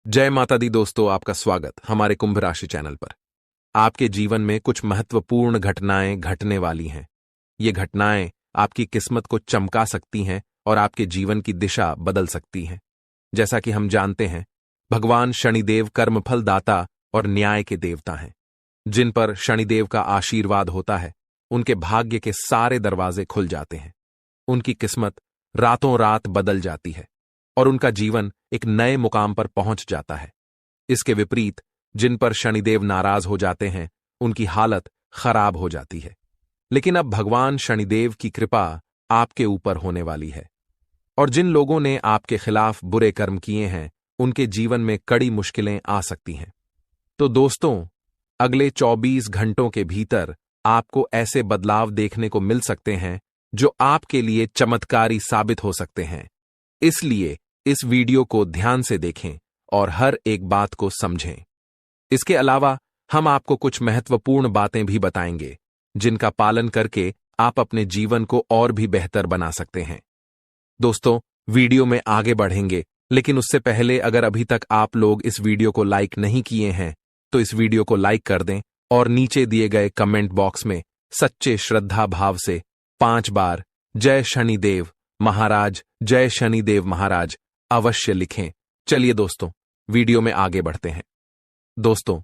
जय माता दी दोस्तों, आपका स्वागत हमारे कुंभ राशि चैनल पर। आपके जीवन में कुछ महत्वपूर्ण घटनाएं घटने वाली हैं। ये घटनाएं आपकी किस्मत को चमका सकती हैं और आपके जीवन की दिशा बदल सकती हैं। जैसा कि हम जानते हैं, भगवान शनिदेव कर्मफल दाता और न्याय के देवता हैं। जिन पर शनिदेव का आशीर्वाद होता है, उनके भाग्य के सारे दरवाजे खुल जाते हैं। उनकी किस्मत रातों रात बदल जाती है और उनका जीवन एक नए मुकाम पर पहुंच जाता है। इसके विपरीत जिन पर शनिदेव नाराज हो जाते हैं, उनकी हालत खराब हो जाती है। लेकिन अब भगवान शनिदेव की कृपा आपके ऊपर होने वाली है और जिन लोगों ने आपके खिलाफ बुरे कर्म किए हैं, उनके जीवन में कड़ी मुश्किलें आ सकती हैं। तो दोस्तों, अगले 24 घंटों के भीतर आपको ऐसे बदलाव देखने को मिल सकते हैं जो आपके लिए चमत्कारी साबित हो सकते हैं। इसलिए इस वीडियो को ध्यान से देखें और हर एक बात को समझें। इसके अलावा हम आपको कुछ महत्वपूर्ण बातें भी बताएंगे, जिनका पालन करके आप अपने जीवन को और भी बेहतर बना सकते हैं। दोस्तों, वीडियो में आगे बढ़ेंगे, लेकिन उससे पहले अगर अभी तक आप लोग इस वीडियो को लाइक नहीं किए हैं, तो इस वीडियो को लाइक कर दें और नीचे दिए गए कमेंट बॉक्स में सच्चे श्रद्धा भाव से 5 बार जय शनिदेव महाराज, जय शनिदेव महाराज अवश्य लिखें। चलिए दोस्तों, वीडियो में आगे बढ़ते हैं। दोस्तों,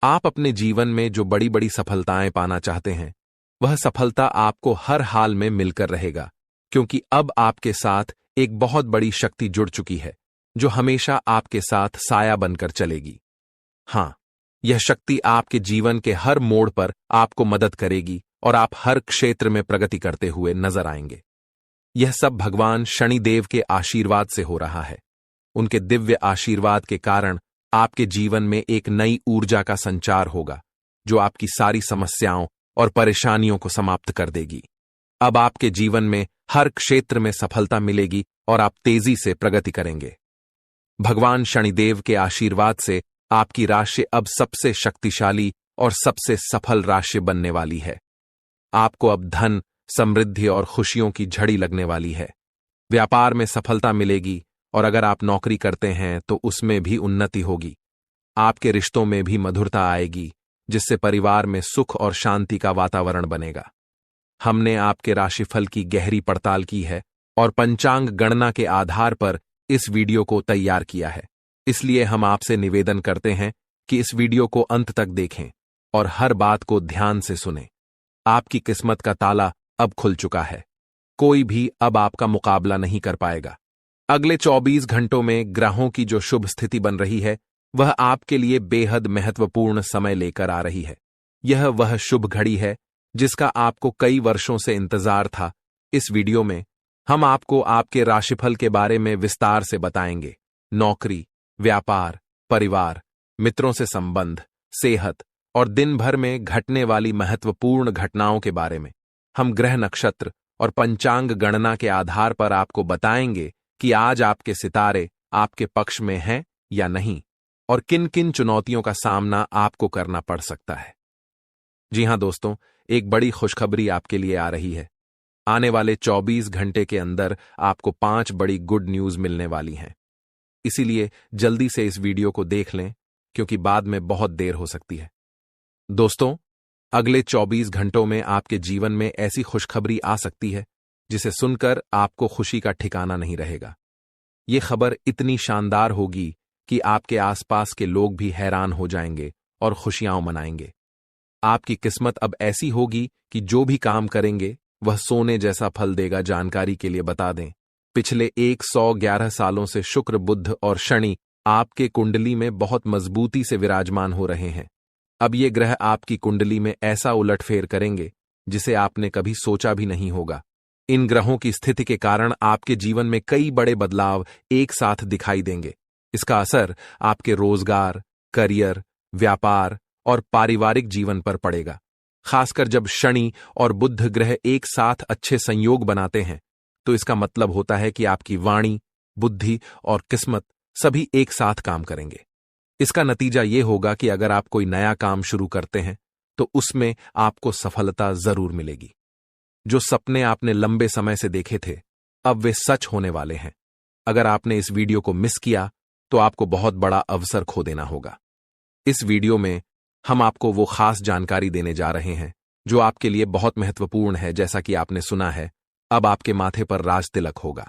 आप अपने जीवन में जो बड़ी बड़ी सफलताएं पाना चाहते हैं, वह सफलता आपको हर हाल में मिलकर रहेगा, क्योंकि अब आपके साथ एक बहुत बड़ी शक्ति जुड़ चुकी है, जो हमेशा आपके साथ साया बनकर चलेगी। हां, यह शक्ति आपके जीवन के हर मोड़ पर आपको मदद करेगी और आप हर क्षेत्र में प्रगति करते हुए नजर आएंगे। यह सब भगवान शनिदेव के आशीर्वाद से हो रहा है। उनके दिव्य आशीर्वाद के कारण आपके जीवन में एक नई ऊर्जा का संचार होगा, जो आपकी सारी समस्याओं और परेशानियों को समाप्त कर देगी। अब आपके जीवन में हर क्षेत्र में सफलता मिलेगी और आप तेजी से प्रगति करेंगे। भगवान शनिदेव के आशीर्वाद से आपकी राशि अब सबसे शक्तिशाली और सबसे सफल राशि बनने वाली है। आपको अब धन, समृद्धि और खुशियों की झड़ी लगने वाली है। व्यापार में सफलता मिलेगी और अगर आप नौकरी करते हैं तो उसमें भी उन्नति होगी। आपके रिश्तों में भी मधुरता आएगी, जिससे परिवार में सुख और शांति का वातावरण बनेगा। हमने आपके राशिफल की गहरी पड़ताल की है और पंचांग गणना के आधार पर इस वीडियो को तैयार किया है। इसलिए हम आपसे निवेदन करते हैं कि इस वीडियो को अंत तक देखें और हर बात को ध्यान से सुनें। आपकी किस्मत का ताला अब खुल चुका है। कोई भी अब आपका मुकाबला नहीं कर पाएगा। अगले 24 घंटों में ग्रहों की जो शुभ स्थिति बन रही है, वह आपके लिए बेहद महत्वपूर्ण समय लेकर आ रही है। यह वह शुभ घड़ी है जिसका आपको कई वर्षों से इंतजार था। इस वीडियो में हम आपको आपके राशिफल के बारे में विस्तार से बताएंगे। नौकरी, व्यापार, परिवार, मित्रों से संबंध, सेहत और दिन भर में घटने वाली महत्वपूर्ण घटनाओं के बारे में हम ग्रह, नक्षत्र और पंचांग गणना के आधार पर आपको बताएंगे कि आज आपके सितारे आपके पक्ष में हैं या नहीं और किन किन चुनौतियों का सामना आपको करना पड़ सकता है। जी हां दोस्तों, एक बड़ी खुशखबरी आपके लिए आ रही है। आने वाले 24 घंटे के अंदर आपको 5 बड़ी गुड न्यूज मिलने वाली हैं। इसीलिए जल्दी से इस वीडियो को देख लें, क्योंकि बाद में बहुत देर हो सकती है। दोस्तों, अगले 24 घंटों में आपके जीवन में ऐसी खुशखबरी आ सकती है जिसे सुनकर आपको खुशी का ठिकाना नहीं रहेगा। ये खबर इतनी शानदार होगी कि आपके आसपास के लोग भी हैरान हो जाएंगे और खुशियां मनाएंगे। आपकी किस्मत अब ऐसी होगी कि जो भी काम करेंगे वह सोने जैसा फल देगा। जानकारी के लिए बता दें, पिछले 111 सालों से शुक्र, बुध और शनि आपके कुंडली में बहुत मजबूती से विराजमान हो रहे हैं। अब ये ग्रह आपकी कुंडली में ऐसा उलटफेर करेंगे जिसे आपने कभी सोचा भी नहीं होगा। इन ग्रहों की स्थिति के कारण आपके जीवन में कई बड़े बदलाव एक साथ दिखाई देंगे। इसका असर आपके रोजगार, करियर, व्यापार और पारिवारिक जीवन पर पड़ेगा। खासकर जब शनि और बुध ग्रह एक साथ अच्छे संयोग बनाते हैं, तो इसका मतलब होता है कि आपकी वाणी, बुद्धि और किस्मत सभी एक साथ काम करेंगे। इसका नतीजा ये होगा कि अगर आप कोई नया काम शुरू करते हैं, तो उसमें आपको सफलता जरूर मिलेगी। जो सपने आपने लंबे समय से देखे थे, अब वे सच होने वाले हैं। अगर आपने इस वीडियो को मिस किया, तो आपको बहुत बड़ा अवसर खो देना होगा। इस वीडियो में हम आपको वो खास जानकारी देने जा रहे हैं जो आपके लिए बहुत महत्वपूर्ण है। जैसा कि आपने सुना है, अब आपके माथे पर राज तिलक होगा,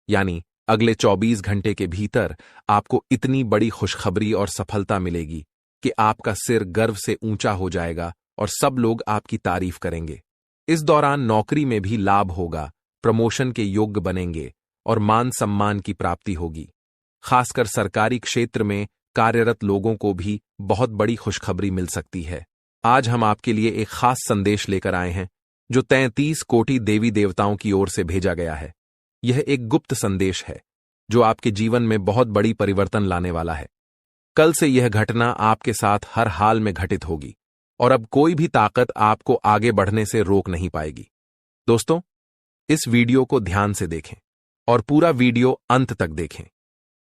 यानी अगले 24 घंटे के भीतर आपको इतनी बड़ी खुशखबरी और सफलता मिलेगी कि आपका सिर गर्व से ऊंचा हो जाएगा और सब लोग आपकी तारीफ करेंगे। इस दौरान नौकरी में भी लाभ होगा, प्रमोशन के योग्य बनेंगे और मान सम्मान की प्राप्ति होगी। खासकर सरकारी क्षेत्र में कार्यरत लोगों को भी बहुत बड़ी खुशखबरी मिल सकती है। आज हम आपके लिए एक खास संदेश लेकर आए हैं जो 33 कोटि देवी देवताओं की ओर से भेजा गया है। यह एक गुप्त संदेश है जो आपके जीवन में बहुत बड़ी परिवर्तन लाने वाला है। कल से यह घटना आपके साथ हर हाल में घटित होगी और अब कोई भी ताकत आपको आगे बढ़ने से रोक नहीं पाएगी। दोस्तों, इस वीडियो को ध्यान से देखें और पूरा वीडियो अंत तक देखें।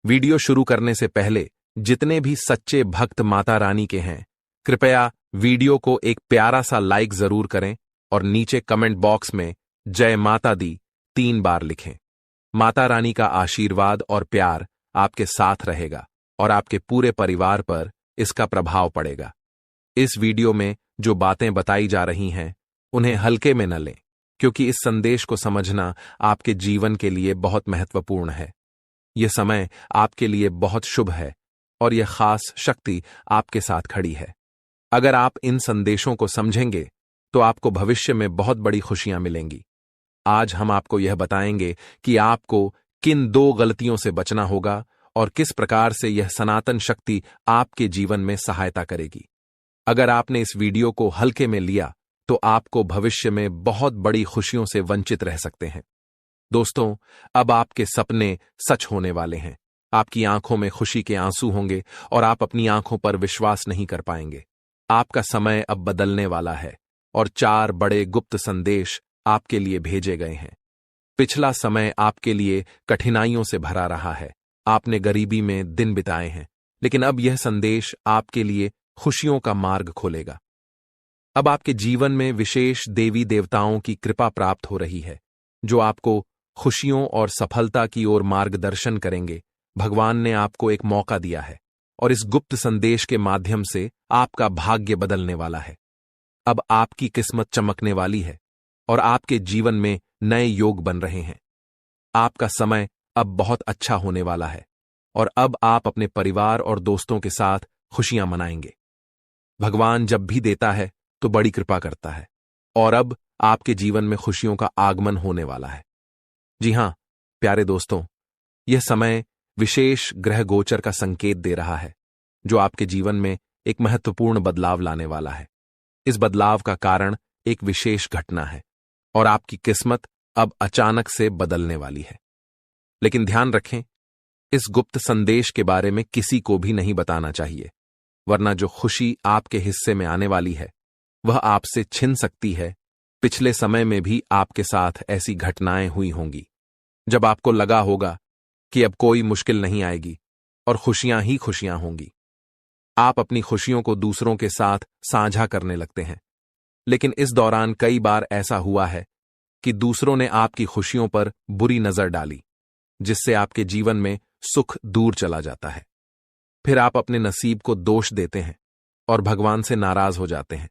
वीडियो शुरू करने से पहले जितने भी सच्चे भक्त माता रानी के हैं, कृपया वीडियो को एक प्यारा सा लाइक जरूर करें और नीचे कमेंट बॉक्स में जय माता दी 3 बार लिखें। माता रानी का आशीर्वाद और प्यार आपके साथ रहेगा और आपके पूरे परिवार पर इसका प्रभाव पड़ेगा। इस वीडियो में जो बातें बताई जा रही हैं, उन्हें हल्के में न लें, क्योंकि इस संदेश को समझना आपके जीवन के लिए बहुत महत्वपूर्ण है। यह समय आपके लिए बहुत शुभ है और यह खास शक्ति आपके साथ खड़ी है। अगर आप इन संदेशों को समझेंगे तो आपको भविष्य में बहुत बड़ी खुशियां मिलेंगी। आज हम आपको यह बताएंगे कि आपको किन 2 गलतियों से बचना होगा और किस प्रकार से यह सनातन शक्ति आपके जीवन में सहायता करेगी। अगर आपने इस वीडियो को हल्के में लिया तो आपको भविष्य में बहुत बड़ी खुशियों से वंचित रह सकते हैं। दोस्तों, अब आपके सपने सच होने वाले हैं। आपकी आंखों में खुशी के आंसू होंगे और आप अपनी आंखों पर विश्वास नहीं कर पाएंगे। आपका समय अब बदलने वाला है और 4 बड़े गुप्त संदेश आपके लिए भेजे गए हैं। पिछला समय आपके लिए कठिनाइयों से भरा रहा है। आपने गरीबी में दिन बिताए हैं, लेकिन अब यह संदेश आपके लिए खुशियों का मार्ग खोलेगा। अब आपके जीवन में विशेष देवी देवताओं की कृपा प्राप्त हो रही है जो आपको खुशियों और सफलता की ओर मार्गदर्शन करेंगे। भगवान ने आपको एक मौका दिया है और इस गुप्त संदेश के माध्यम से आपका भाग्य बदलने वाला है। अब आपकी किस्मत चमकने वाली है और आपके जीवन में नए योग बन रहे हैं। आपका समय अब बहुत अच्छा होने वाला है और अब आप अपने परिवार और दोस्तों के साथ खुशियां मनाएंगे। भगवान जब भी देता है तो बड़ी कृपा करता है और अब आपके जीवन में खुशियों का आगमन होने वाला है। जी हां, प्यारे दोस्तों, यह समय विशेष ग्रह गोचर का संकेत दे रहा है जो आपके जीवन में एक महत्वपूर्ण बदलाव लाने वाला है। इस बदलाव का कारण एक विशेष घटना है और आपकी किस्मत अब अचानक से बदलने वाली है। लेकिन ध्यान रखें, इस गुप्त संदेश के बारे में किसी को भी नहीं बताना चाहिए, वरना जो खुशी आपके हिस्से में आने वाली है वह आपसे छिन सकती है। पिछले समय में भी आपके साथ ऐसी घटनाएं हुई होंगी जब आपको लगा होगा कि अब कोई मुश्किल नहीं आएगी और खुशियां ही खुशियां होंगी। आप अपनी खुशियों को दूसरों के साथ साझा करने लगते हैं, लेकिन इस दौरान कई बार ऐसा हुआ है कि दूसरों ने आपकी खुशियों पर बुरी नजर डाली, जिससे आपके जीवन में सुख दूर चला जाता है। फिर आप अपने नसीब को दोष देते हैं और भगवान से नाराज हो जाते हैं।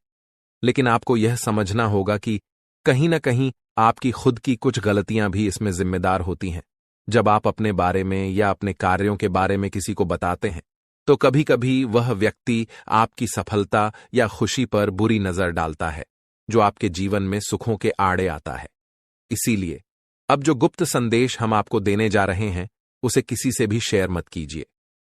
लेकिन आपको यह समझना होगा कि कहीं न कहीं आपकी खुद की कुछ गलतियां भी इसमें जिम्मेदार होती हैं। जब आप अपने बारे में या अपने कार्यों के बारे में किसी को बताते हैं तो कभी कभी वह व्यक्ति आपकी सफलता या खुशी पर बुरी नजर डालता है, जो आपके जीवन में सुखों के आड़े आता है। इसीलिए अब जो गुप्त संदेश हम आपको देने जा रहे हैं उसे किसी से भी शेयर मत कीजिए।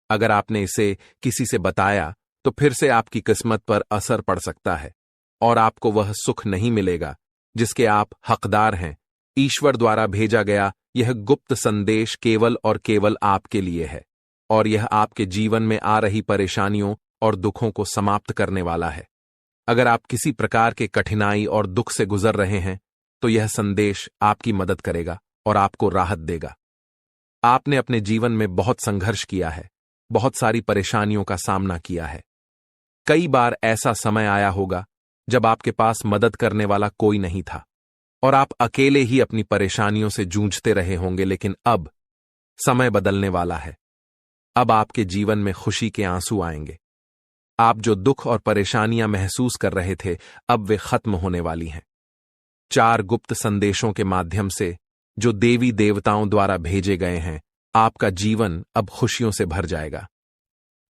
अगर आपने इसे किसी से बताया तो फिर से आपकी किस्मत पर असर पड़ सकता है और आपको वह सुख नहीं मिलेगा जिसके आप हकदार हैं। ईश्वर द्वारा भेजा गया यह गुप्त संदेश केवल और केवल आपके लिए है और यह आपके जीवन में आ रही परेशानियों और दुखों को समाप्त करने वाला है। अगर आप किसी प्रकार के कठिनाई और दुख से गुजर रहे हैं तो यह संदेश आपकी मदद करेगा और आपको राहत देगा। आपने अपने जीवन में बहुत संघर्ष किया है, बहुत सारी परेशानियों का सामना किया है। कई बार ऐसा समय आया होगा जब आपके पास मदद करने वाला कोई नहीं था और आप अकेले ही अपनी परेशानियों से जूझते रहे होंगे, लेकिन अब समय बदलने वाला है। अब आपके जीवन में खुशी के आंसू आएंगे। आप जो दुख और परेशानियां महसूस कर रहे थे, अब वे खत्म होने वाली हैं। 4 गुप्त संदेशों के माध्यम से, जो देवी देवताओं द्वारा भेजे गए हैं, आपका जीवन अब खुशियों से भर जाएगा।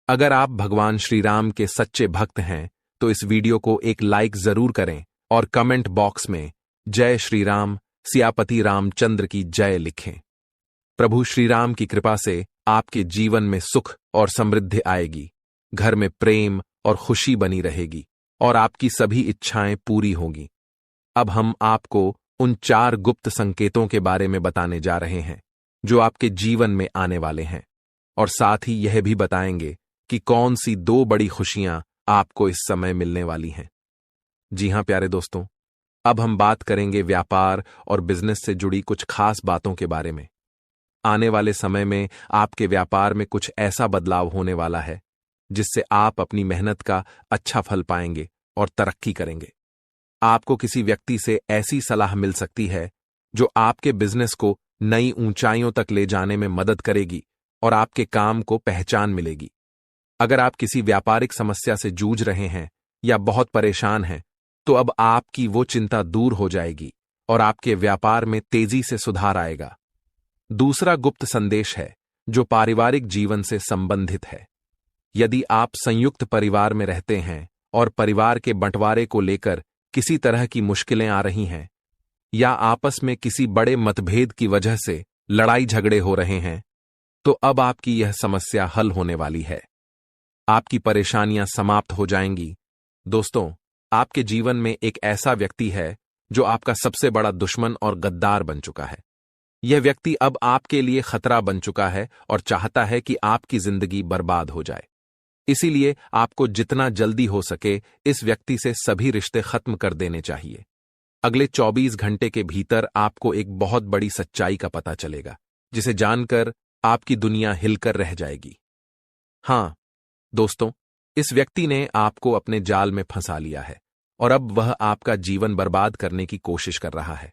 अगर आप भगवान श्री राम के सच्चे भक्त हैं, तो इस वीडियो को एक लाइक जरूर करें और कमेंट बॉक्स में जय श्री राम, सियापति रामचंद्र की जय लिखें। प्रभु श्री राम की कृपा से आपके जीवन में सुख और समृद्धि आएगी, घर में प्रेम और खुशी बनी रहेगी और आपकी सभी इच्छाएं पूरी होंगी। अब हम आपको उन 4 गुप्त संकेतों के बारे में बताने जा रहे हैं जो आपके जीवन में आने वाले हैं, और साथ ही यह भी बताएंगे कि कौन सी 2 बड़ी खुशियां आपको इस समय मिलने वाली हैं। जी हां प्यारे दोस्तों, अब हम बात करेंगे व्यापार और बिजनेस से जुड़ी कुछ खास बातों के बारे में। आने वाले समय में आपके व्यापार में कुछ ऐसा बदलाव होने वाला है जिससे आप अपनी मेहनत का अच्छा फल पाएंगे और तरक्की करेंगे। आपको किसी व्यक्ति से ऐसी सलाह मिल सकती है जो आपके बिजनेस को नई ऊंचाइयों तक ले जाने में मदद करेगी और आपके काम को पहचान मिलेगी। अगर आप किसी व्यापारिक समस्या से जूझ रहे हैं या बहुत परेशान हैं, तो अब आपकी वो चिंता दूर हो जाएगी और आपके व्यापार में तेजी से सुधार आएगा। दूसरा गुप्त संदेश है जो पारिवारिक जीवन से संबंधित है। यदि आप संयुक्त परिवार में रहते हैं और परिवार के बंटवारे को लेकर किसी तरह की मुश्किलें आ रही हैं, या आपस में किसी बड़े मतभेद की वजह से लड़ाई झगड़े हो रहे हैं, तो अब आपकी यह समस्या हल होने वाली है। आपकी परेशानियां समाप्त हो जाएंगी। दोस्तों, आपके जीवन में एक ऐसा व्यक्ति है जो आपका सबसे बड़ा दुश्मन और गद्दार बन चुका है। यह व्यक्ति अब आपके लिए खतरा बन चुका है और चाहता है कि आपकी जिंदगी बर्बाद हो जाए। इसीलिए आपको जितना जल्दी हो सके इस व्यक्ति से सभी रिश्ते खत्म कर देने चाहिए। अगले 24 घंटे के भीतर आपको एक बहुत बड़ी सच्चाई का पता चलेगा, जिसे जानकर आपकी दुनिया हिलकर रह जाएगी। हां दोस्तों, इस व्यक्ति ने आपको अपने जाल में फंसा लिया है और अब वह आपका जीवन बर्बाद करने की कोशिश कर रहा है।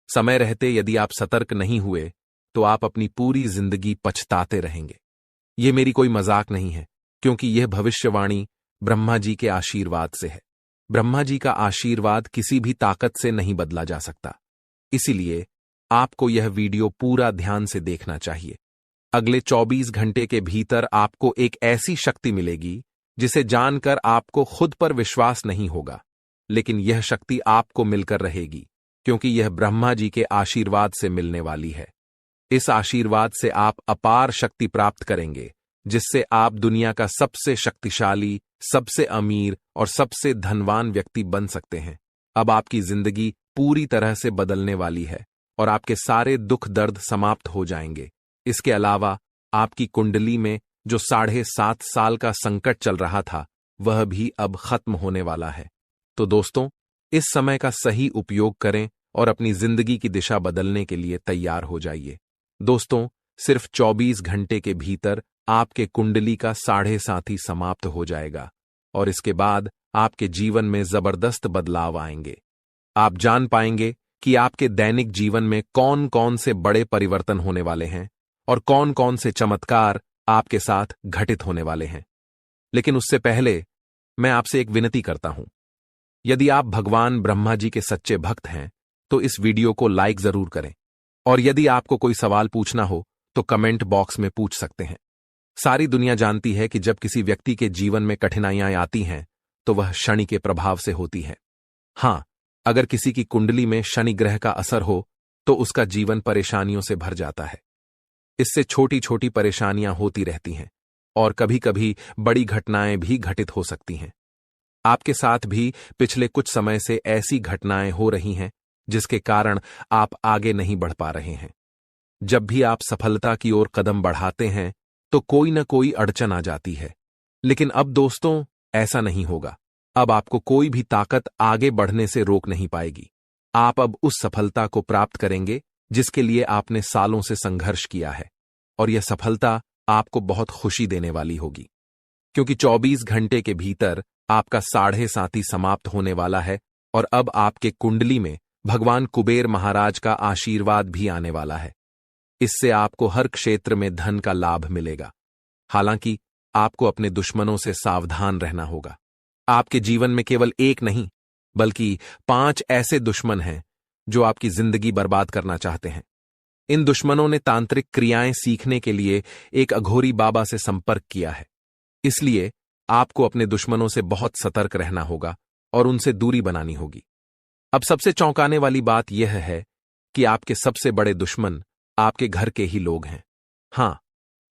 समय रहते यदि आप सतर्क नहीं हुए तो आप अपनी पूरी जिंदगी पछताते रहेंगे। यह मेरी कोई मजाक नहीं है, क्योंकि यह भविष्यवाणी ब्रह्मा जी के आशीर्वाद से है। ब्रह्मा जी का आशीर्वाद किसी भी ताकत से नहीं बदला जा सकता। इसीलिए आपको यह वीडियो पूरा ध्यान से देखना चाहिए। अगले 24 घंटे के भीतर आपको एक ऐसी शक्ति मिलेगी जिसे जानकर आपको खुद पर विश्वास नहीं होगा, लेकिन यह शक्ति आपको मिलकर रहेगी, क्योंकि यह ब्रह्मा जी के आशीर्वाद से मिलने वाली है। इस आशीर्वाद से आप अपार शक्ति प्राप्त करेंगे, जिससे आप दुनिया का सबसे शक्तिशाली, सबसे अमीर और सबसे धनवान व्यक्ति बन सकते हैं। अब आपकी जिंदगी पूरी तरह से बदलने वाली है और आपके सारे दुख दर्द समाप्त हो जाएंगे। इसके अलावा आपकी कुंडली में जो 7.5 साल का संकट चल रहा था, वह भी अब खत्म होने वाला है। तो दोस्तों, इस समय का सही उपयोग करें और अपनी जिंदगी की दिशा बदलने के लिए तैयार हो जाइए। दोस्तों, सिर्फ 24 घंटे के भीतर आपके कुंडली का 7.5 समाप्त हो जाएगा और इसके बाद आपके जीवन में जबरदस्त बदलाव आएंगे। आप जान पाएंगे कि आपके दैनिक जीवन में कौन कौन से बड़े परिवर्तन होने वाले हैं और कौन कौन से चमत्कार आपके साथ घटित होने वाले हैं। लेकिन उससे पहले मैं आपसे एक विनती करता हूं। यदि आप भगवान ब्रह्मा जी के सच्चे भक्त हैं, तो इस वीडियो को लाइक जरूर करें, और यदि आपको कोई सवाल पूछना हो तो कमेंट बॉक्स में पूछ सकते हैं। सारी दुनिया जानती है कि जब किसी व्यक्ति के जीवन में कठिनाइयां आती हैं तो वह शनि के प्रभाव से होती है। हां, अगर किसी की कुंडली में शनि ग्रह का असर हो तो उसका जीवन परेशानियों से भर जाता है। इससे छोटी छोटी परेशानियां होती रहती हैं और कभी कभी बड़ी घटनाएं भी घटित हो सकती हैं। आपके साथ भी पिछले कुछ समय से ऐसी घटनाएं हो रही हैं जिसके कारण आप आगे नहीं बढ़ पा रहे हैं। जब भी आप सफलता की ओर कदम बढ़ाते हैं तो कोई न कोई अड़चन आ जाती है, लेकिन अब दोस्तों ऐसा नहीं होगा। अब आपको कोई भी ताकत आगे बढ़ने से रोक नहीं पाएगी। आप अब उस सफलता को प्राप्त करेंगे जिसके लिए आपने सालों से संघर्ष किया है, और यह सफलता आपको बहुत खुशी देने वाली होगी, क्योंकि 24 घंटे के भीतर आपका 7.5 समाप्त होने वाला है और अब आपके कुंडली में भगवान कुबेर महाराज का आशीर्वाद भी आने वाला है। इससे आपको हर क्षेत्र में धन का लाभ मिलेगा। हालांकि आपको अपने दुश्मनों से सावधान रहना होगा। आपके जीवन में केवल एक नहीं, बल्कि 5 ऐसे दुश्मन हैं जो आपकी जिंदगी बर्बाद करना चाहते हैं। इन दुश्मनों ने तांत्रिक क्रियाएं सीखने के लिए एक अघोरी बाबा से संपर्क किया है। इसलिए आपको अपने दुश्मनों से बहुत सतर्क रहना होगा और उनसे दूरी बनानी होगी। अब सबसे चौंकाने वाली बात यह है कि आपके सबसे बड़े दुश्मन आपके घर के ही लोग हैं। हां,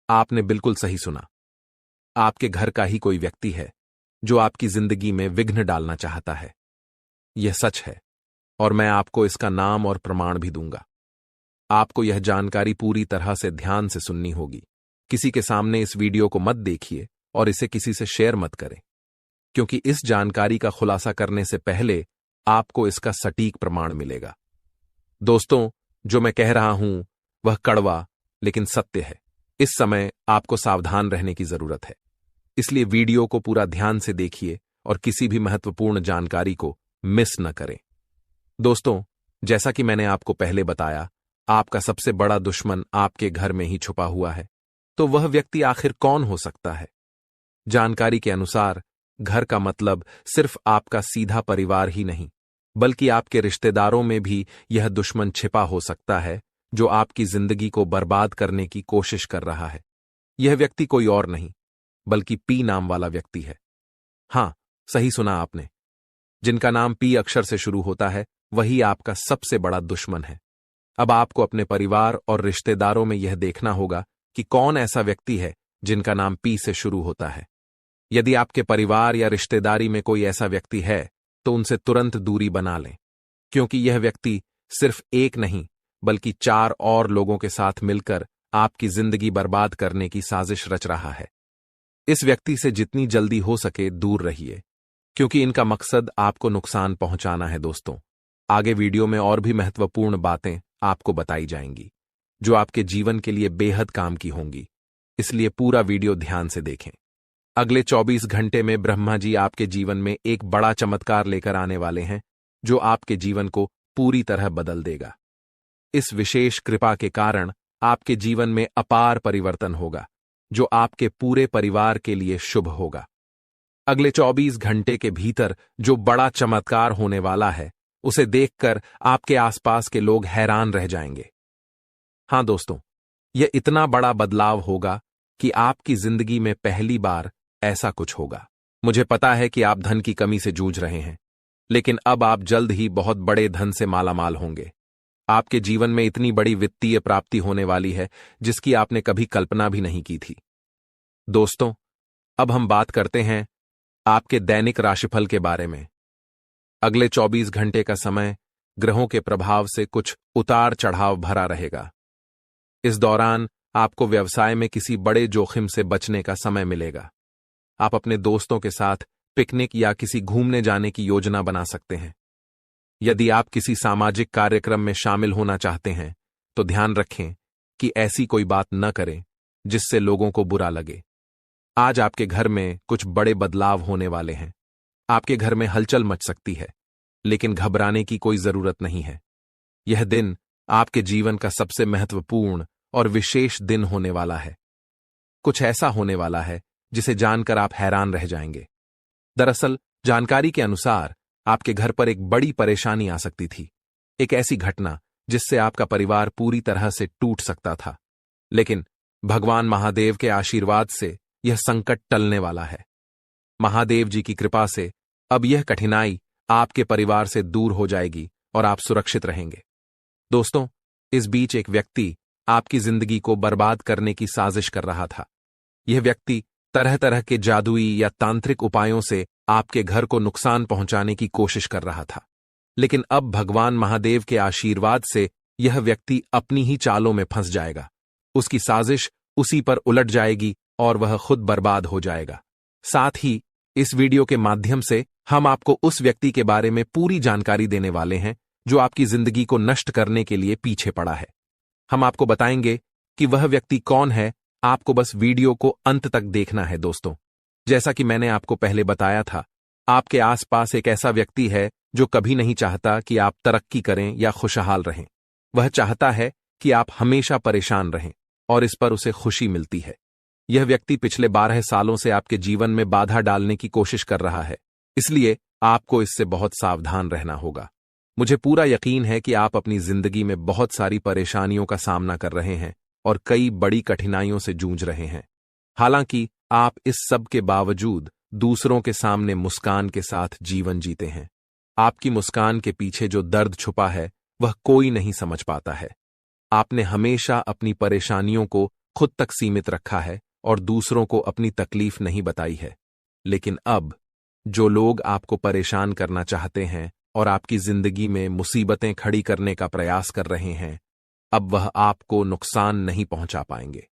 आपने बिल्कुल सही सुना। आपके घर का ही कोई व्यक्ति है जो आपकी जिंदगी में विघ्न डालना चाहता है। यह सच है और मैं आपको इसका नाम और प्रमाण भी दूंगा। आपको यह जानकारी पूरी तरह से ध्यान से सुननी होगी। किसी के सामने इस वीडियो को मत देखिए और इसे किसी से शेयर मत करें, क्योंकि इस जानकारी का खुलासा करने से पहले आपको इसका सटीक प्रमाण मिलेगा। दोस्तों, जो मैं कह रहा हूं वह कड़वा लेकिन सत्य है। इस समय आपको सावधान रहने की जरूरत है, इसलिए वीडियो को पूरा ध्यान से देखिए और किसी भी महत्वपूर्ण जानकारी को मिस न करें। दोस्तों, जैसा कि मैंने आपको पहले बताया, आपका सबसे बड़ा दुश्मन आपके घर में ही छुपा हुआ है। तो वह व्यक्ति आखिर कौन हो सकता है? जानकारी के अनुसार घर का मतलब सिर्फ आपका सीधा परिवार ही नहीं, बल्कि आपके रिश्तेदारों में भी यह दुश्मन छिपा हो सकता है जो आपकी जिंदगी को बर्बाद करने की कोशिश कर रहा है। यह व्यक्ति कोई और नहीं, बल्कि पी नाम वाला व्यक्ति है। हां, सही सुना आपने। जिनका नाम पी अक्षर से शुरू होता है, वही आपका सबसे बड़ा दुश्मन है। अब आपको अपने परिवार और रिश्तेदारों में यह देखना होगा कि कौन ऐसा व्यक्ति है जिनका नाम पी से शुरू होता है। यदि आपके परिवार या रिश्तेदारी में कोई ऐसा व्यक्ति है, तो उनसे तुरंत दूरी बना लें, क्योंकि यह व्यक्ति सिर्फ एक नहीं, बल्कि 4 और लोगों के साथ मिलकर आपकी जिंदगी बर्बाद करने की साजिश रच रहा है। इस व्यक्ति से जितनी जल्दी हो सके दूर रहिए, क्योंकि इनका मकसद आपको नुकसान पहुंचाना है। दोस्तों, आगे वीडियो में और भी महत्वपूर्ण बातें आपको बताई जाएंगी, जो आपके जीवन के लिए बेहद काम की होंगी, इसलिए पूरा वीडियो ध्यान से देखें। अगले 24 घंटे में ब्रह्मा जी आपके जीवन में एक बड़ा चमत्कार लेकर आने वाले हैं, जो आपके जीवन को पूरी तरह बदल देगा। इस विशेष कृपा के कारण आपके जीवन में अपार परिवर्तन होगा, जो आपके पूरे परिवार के लिए शुभ होगा। अगले 24 घंटे के भीतर जो बड़ा चमत्कार होने वाला है, उसे देखकर आपके आसपास के लोग हैरान रह जाएंगे। हां दोस्तों, यह इतना बड़ा बदलाव होगा कि आपकी जिंदगी में पहली बार ऐसा कुछ होगा। मुझे पता है कि आप धन की कमी से जूझ रहे हैं, लेकिन अब आप जल्द ही बहुत बड़े धन से मालामाल होंगे। आपके जीवन में इतनी बड़ी वित्तीय प्राप्ति होने वाली है जिसकी आपने कभी कल्पना भी नहीं की थी। दोस्तों, अब हम बात करते हैं आपके दैनिक राशिफल के बारे में। अगले 24 घंटे का समय ग्रहों के प्रभाव से कुछ उतार चढ़ाव भरा रहेगा। इस दौरान आपको व्यवसाय में किसी बड़े जोखिम से बचने का समय मिलेगा। आप अपने दोस्तों के साथ पिकनिक या किसी घूमने जाने की योजना बना सकते हैं। यदि आप किसी सामाजिक कार्यक्रम में शामिल होना चाहते हैं, तो ध्यान रखें कि ऐसी कोई बात न करें जिससे लोगों को बुरा लगे। आज आपके घर में कुछ बड़े बदलाव होने वाले हैं। आपके घर में हलचल मच सकती है, लेकिन घबराने की कोई जरूरत नहीं है। यह दिन आपके जीवन का सबसे महत्वपूर्ण और विशेष दिन होने वाला है। कुछ ऐसा होने वाला है जिसे जानकर आप हैरान रह जाएंगे। दरअसल, जानकारी के अनुसार आपके घर पर एक बड़ी परेशानी आ सकती थी, एक ऐसी घटना जिससे आपका परिवार पूरी तरह से टूट सकता था। लेकिन भगवान महादेव के आशीर्वाद से यह संकट टलने वाला है। महादेव जी की कृपा से अब यह कठिनाई आपके परिवार से दूर हो जाएगी और आप सुरक्षित रहेंगे। दोस्तों, इस बीच एक व्यक्ति आपकी जिंदगी को बर्बाद करने की साजिश कर रहा था। यह व्यक्ति तरह तरह के जादुई या तांत्रिक उपायों से आपके घर को नुकसान पहुंचाने की कोशिश कर रहा था। लेकिन अब भगवान महादेव के आशीर्वाद से यह व्यक्ति अपनी ही चालों में फंस जाएगा। उसकी साजिश उसी पर उलट जाएगी और वह खुद बर्बाद हो जाएगा। साथ ही इस वीडियो के माध्यम से हम आपको उस व्यक्ति के बारे में पूरी जानकारी देने वाले हैं जो आपकी जिंदगी को नष्ट करने के लिए पीछे पड़ा है। हम आपको बताएंगे कि वह व्यक्ति कौन है। आपको बस वीडियो को अंत तक देखना है। दोस्तों, जैसा कि मैंने आपको पहले बताया था, आपके आसपास एक ऐसा व्यक्ति है जो कभी नहीं चाहता कि आप तरक्की करें या खुशहाल रहें। वह चाहता है कि आप हमेशा परेशान रहें और इस पर उसे खुशी मिलती है। यह व्यक्ति पिछले 12 सालों से आपके जीवन में बाधा डालने की कोशिश कर रहा है, इसलिए आपको इससे बहुत सावधान रहना होगा। मुझे पूरा यकीन है कि आप अपनी जिंदगी में बहुत सारी परेशानियों का सामना कर रहे हैं और कई बड़ी कठिनाइयों से जूझ रहे हैं। हालांकि आप इस सब के बावजूद दूसरों के सामने मुस्कान के साथ जीवन जीते हैं। आपकी मुस्कान के पीछे जो दर्द छुपा है वह कोई नहीं समझ पाता है। आपने हमेशा अपनी परेशानियों को खुद तक सीमित रखा है और दूसरों को अपनी तकलीफ नहीं बताई है। लेकिन अब जो लोग आपको परेशान करना चाहते हैं और आपकी जिंदगी में मुसीबतें खड़ी करने का प्रयास कर रहे हैं, अब वह आपको नुकसान नहीं पहुंचा पाएंगे।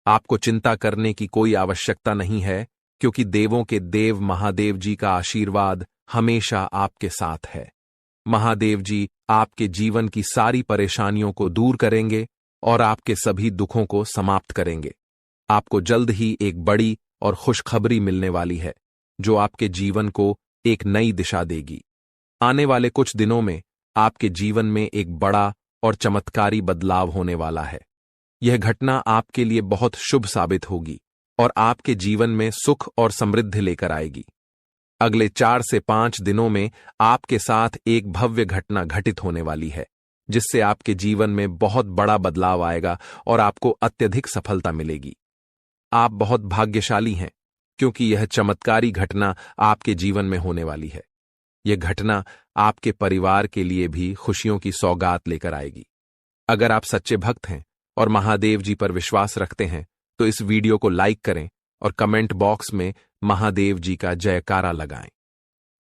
आपको चिंता करने की कोई आवश्यकता नहीं है, क्योंकि देवों के देव महादेव जी का आशीर्वाद हमेशा आपके साथ है। महादेव जी आपके जीवन की सारी परेशानियों को दूर करेंगे और आपके सभी दुखों को समाप्त करेंगे। आपको जल्द ही एक बड़ी और खुशखबरी मिलने वाली है, जो आपके जीवन को एक नई दिशा देगी। आने वाले कुछ दिनों में आपके जीवन में एक बड़ा और चमत्कारी बदलाव होने वाला है। यह घटना आपके लिए बहुत शुभ साबित होगी और आपके जीवन में सुख और समृद्धि लेकर आएगी। अगले 4 से 5 दिनों में आपके साथ एक भव्य घटना घटित होने वाली है, जिससे आपके जीवन में बहुत बड़ा बदलाव आएगा और आपको अत्यधिक सफलता मिलेगी। आप बहुत भाग्यशाली हैं, क्योंकि यह चमत्कारी घटना आपके जीवन में होने वाली है। यह घटना आपके परिवार के लिए भी खुशियों की सौगात लेकर आएगी। अगर आप सच्चे भक्त हैं और महादेव जी पर विश्वास रखते हैं, तो इस वीडियो को लाइक करें और कमेंट बॉक्स में महादेव जी का जयकारा लगाएं।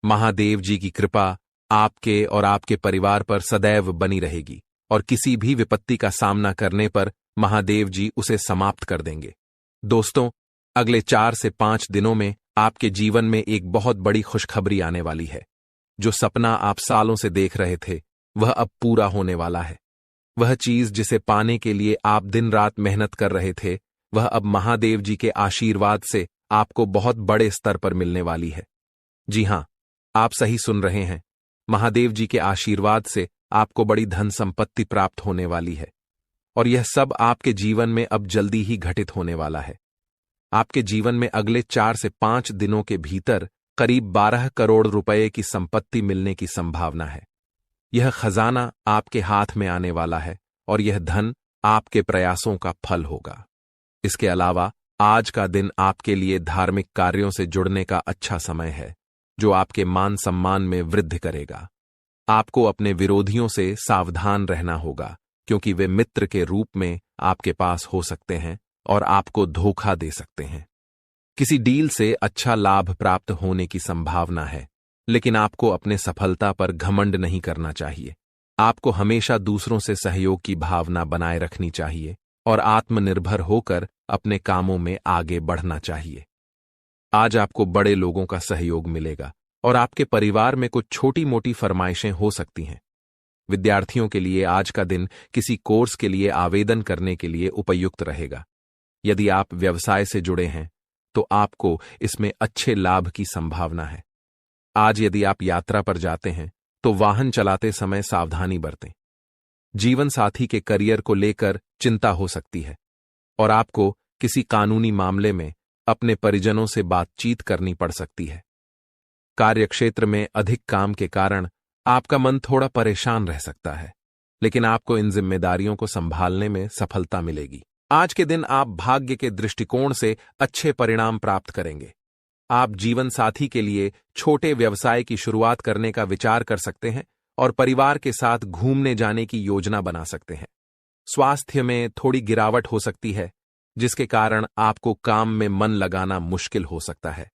महादेव जी की कृपा आपके और आपके परिवार पर सदैव बनी रहेगी और किसी भी विपत्ति का सामना करने पर महादेव जी उसे समाप्त कर देंगे। दोस्तों, अगले 4 से 5 दिनों में आपके जीवन में एक बहुत बड़ी खुशखबरी आने वाली है। जो सपना आप सालों से देख रहे थे, वह अब पूरा होने वाला है। वह चीज जिसे पाने के लिए आप दिन रात मेहनत कर रहे थे, वह अब महादेव जी के आशीर्वाद से आपको बहुत बड़े स्तर पर मिलने वाली है। जी हां, आप सही सुन रहे हैं। महादेव जी के आशीर्वाद से आपको बड़ी धन संपत्ति प्राप्त होने वाली है और यह सब आपके जीवन में अब जल्दी ही घटित होने वाला है। आपके जीवन में अगले 4 से 5 दिनों के भीतर करीब 12 करोड़ रुपए की संपत्ति मिलने की संभावना है। यह खजाना आपके हाथ में आने वाला है और यह धन आपके प्रयासों का फल होगा। इसके अलावा आज का दिन आपके लिए धार्मिक कार्यों से जुड़ने का अच्छा समय है, जो आपके मान सम्मान में वृद्धि करेगा। आपको अपने विरोधियों से सावधान रहना होगा, क्योंकि वे मित्र के रूप में आपके पास हो सकते हैं और आपको धोखा दे सकते हैं। किसी डील से अच्छा लाभ प्राप्त होने की संभावना है, लेकिन आपको अपने सफलता पर घमंड नहीं करना चाहिए। आपको हमेशा दूसरों से सहयोग की भावना बनाए रखनी चाहिए और आत्मनिर्भर होकर अपने कामों में आगे बढ़ना चाहिए। आज आपको बड़े लोगों का सहयोग मिलेगा और आपके परिवार में कुछ छोटी मोटी फरमाइशें हो सकती हैं। विद्यार्थियों के लिए आज का दिन किसी कोर्स के लिए आवेदन करने के लिए उपयुक्त रहेगा। यदि आप व्यवसाय से जुड़े हैं, तो आपको इसमें अच्छे लाभ की संभावना है। आज यदि आप यात्रा पर जाते हैं, तो वाहन चलाते समय सावधानी बरतें। जीवन साथी के करियर को लेकर चिंता हो सकती है और आपको किसी कानूनी मामले में अपने परिजनों से बातचीत करनी पड़ सकती है। कार्यक्षेत्र में अधिक काम के कारण आपका मन थोड़ा परेशान रह सकता है, लेकिन आपको इन जिम्मेदारियों को संभालने में सफलता मिलेगी। आज के दिन आप भाग्य के दृष्टिकोण से अच्छे परिणाम प्राप्त करेंगे। आप जीवन साथी के लिए छोटे व्यवसाय की शुरुआत करने का विचार कर सकते हैं और परिवार के साथ घूमने जाने की योजना बना सकते हैं। स्वास्थ्य में थोड़ी गिरावट हो सकती है, जिसके कारण आपको काम में मन लगाना मुश्किल हो सकता है।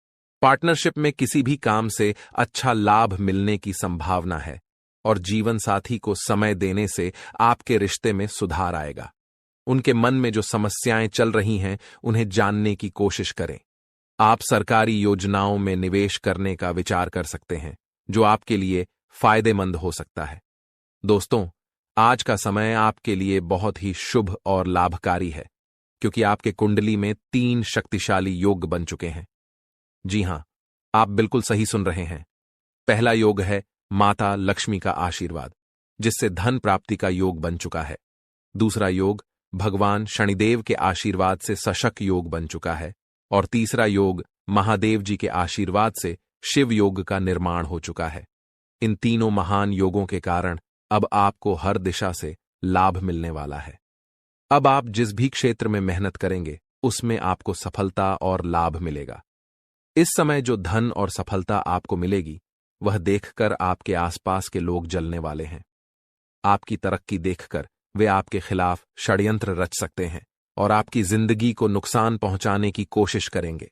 पार्टनरशिप में किसी भी काम से अच्छा लाभ मिलने की संभावना है और जीवन साथी को समय देने से आपके रिश्ते में सुधार आएगा। उनके मन में जो समस्याएं चल रही हैं, उन्हें जानने की कोशिश करें। आप सरकारी योजनाओं में निवेश करने का विचार कर सकते हैं, जो आपके लिए फायदेमंद हो सकता है। दोस्तों, आज का समय आपके लिए बहुत ही शुभ और लाभकारी है, क्योंकि आपके कुंडली में 3 शक्तिशाली योग बन चुके हैं। जी हां, आप बिल्कुल सही सुन रहे हैं। पहला योग है माता लक्ष्मी का आशीर्वाद, जिससे धन प्राप्ति का योग बन चुका है। दूसरा योग भगवान शनिदेव के आशीर्वाद से सशक योग बन चुका है और तीसरा योग महादेव जी के आशीर्वाद से शिव योग का निर्माण हो चुका है। इन तीनों महान योगों के कारण अब आपको हर दिशा से लाभ मिलने वाला है। अब आप जिस भी क्षेत्र में मेहनत करेंगे उसमें आपको सफलता और लाभ मिलेगा। इस समय जो धन और सफलता आपको मिलेगी वह देखकर आपके आसपास के लोग जलने वाले हैं। आपकी तरक्की देखकर वे आपके खिलाफ षड्यंत्र रच सकते हैं और आपकी जिंदगी को नुकसान पहुंचाने की कोशिश करेंगे।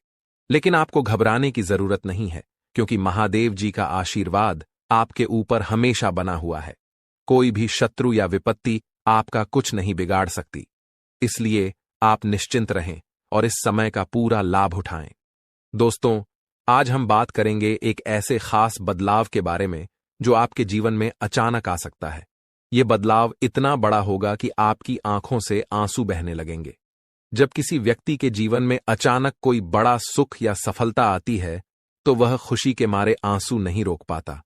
लेकिन आपको घबराने की जरूरत नहीं है, क्योंकि महादेव जी का आशीर्वाद आपके ऊपर हमेशा बना हुआ है। कोई भी शत्रु या विपत्ति आपका कुछ नहीं बिगाड़ सकती। इसलिए आप निश्चिंत रहें और इस समय का पूरा लाभ उठाएं। दोस्तों, आज हम बात करेंगे एक ऐसे खास बदलाव के बारे में जो आपके जीवन में अचानक आ सकता है। यह बदलाव इतना बड़ा होगा कि आपकी आंखों से आंसू बहने लगेंगे। जब किसी व्यक्ति के जीवन में अचानक कोई बड़ा सुख या सफलता आती है तो वह खुशी के मारे आंसू नहीं रोक पाता।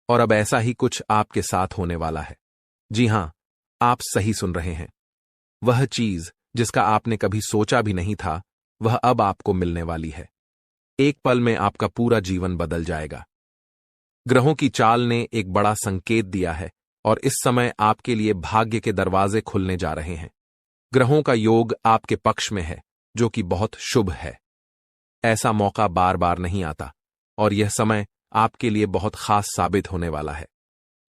और अब ऐसा ही कुछ आपके साथ होने वाला है। जी हां, आप सही सुन रहे हैं। वह चीज जिसका आपने कभी सोचा भी नहीं था, वह अब आपको मिलने वाली है। एक पल में आपका पूरा जीवन बदल जाएगा। ग्रहों की चाल ने एक बड़ा संकेत दिया है और इस समय आपके लिए भाग्य के दरवाजे खुलने जा रहे हैं। ग्रहों का योग आपके पक्ष में है, जो कि बहुत शुभ है। ऐसा मौका बार बार नहीं आता और यह समय आपके लिए बहुत खास साबित होने वाला है।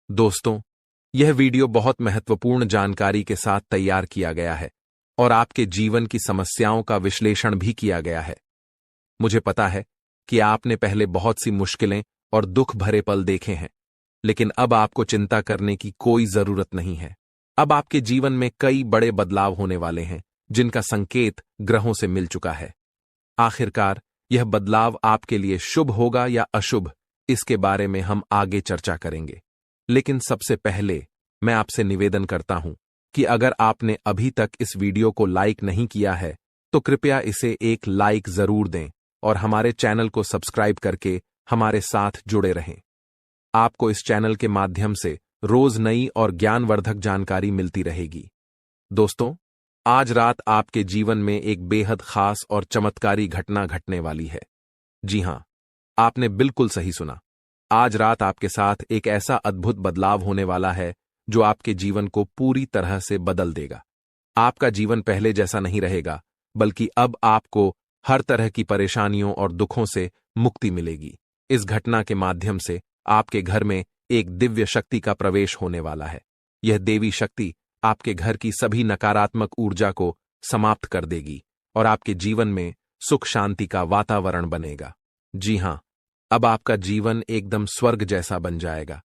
दोस्तों, यह वीडियो बहुत महत्वपूर्ण जानकारी के साथ तैयार किया गया है और आपके जीवन की समस्याओं का विश्लेषण भी किया गया है। मुझे पता है कि आपने पहले बहुत सी मुश्किलें और दुख भरे पल देखे हैं, लेकिन अब आपको चिंता करने की कोई जरूरत नहीं है। अब आपके जीवन में कई बड़े बदलाव होने वाले हैं, जिनका संकेत ग्रहों से मिल चुका है। आखिरकार यह बदलाव आपके लिए शुभ होगा या अशुभ, इसके बारे में हम आगे चर्चा करेंगे। लेकिन सबसे पहले मैं आपसे निवेदन करता हूं कि अगर आपने अभी तक इस वीडियो को लाइक नहीं किया है तो कृपया इसे एक लाइक जरूर दें और हमारे चैनल को सब्सक्राइब करके हमारे साथ जुड़े रहें। आपको इस चैनल के माध्यम से रोज नई और ज्ञानवर्धक जानकारी मिलती रहेगी। दोस्तों, आज रात आपके जीवन में एक बेहद खास और चमत्कारी घटना घटने वाली है। जी हां, आपने बिल्कुल सही सुना। आज रात आपके साथ एक ऐसा अद्भुत बदलाव होने वाला है जो आपके जीवन को पूरी तरह से बदल देगा। आपका जीवन पहले जैसा नहीं रहेगा, बल्कि अब आपको हर तरह की परेशानियों और दुखों से मुक्ति मिलेगी। इस घटना के माध्यम से आपके घर में एक दिव्य शक्ति का प्रवेश होने वाला है। यह देवी शक्ति आपके घर की सभी नकारात्मक ऊर्जा को समाप्त कर देगी और आपके जीवन में सुख शांति का वातावरण बनेगा। जी हां, अब आपका जीवन एकदम स्वर्ग जैसा बन जाएगा।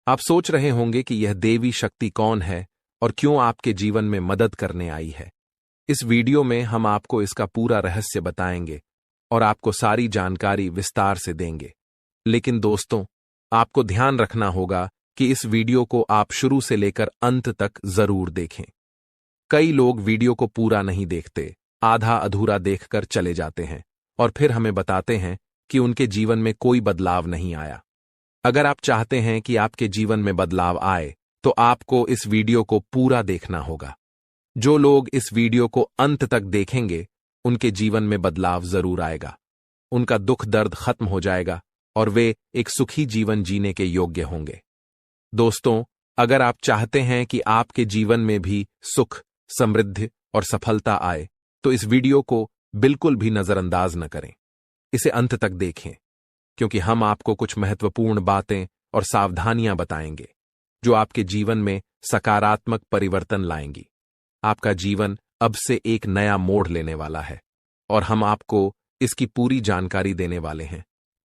आप सोच रहे होंगे कि यह देवी शक्ति कौन है और क्यों आपके जीवन में मदद करने आई है। इस वीडियो में हम आपको इसका पूरा रहस्य बताएंगे और आपको सारी जानकारी विस्तार से देंगे। लेकिन दोस्तों, आपको ध्यान रखना होगा कि इस वीडियो को आप शुरू से लेकर अंत तक जरूर देखें। कई लोग वीडियो को पूरा नहीं देखते, आधा अधूरा देखकर चले जाते हैं और फिर हमें बताते हैं कि उनके जीवन में कोई बदलाव नहीं आया। अगर आप चाहते हैं कि आपके जीवन में बदलाव आए तो आपको इस वीडियो को पूरा देखना होगा। जो लोग इस वीडियो को अंत तक देखेंगे उनके जीवन में बदलाव जरूर आएगा। उनका दुख दर्द खत्म हो जाएगा और वे एक सुखी जीवन जीने के योग्य होंगे। दोस्तों, अगर आप चाहते हैं कि आपके जीवन में भी सुख, समृद्धि और सफलता आए तो इस वीडियो को बिल्कुल भी नजरअंदाज न करें। इसे अंत तक देखें, क्योंकि हम आपको कुछ महत्वपूर्ण बातें और सावधानियां बताएंगे जो आपके जीवन में सकारात्मक परिवर्तन लाएंगी। आपका जीवन अब से एक नया मोड़ लेने वाला है और हम आपको इसकी पूरी जानकारी देने वाले हैं।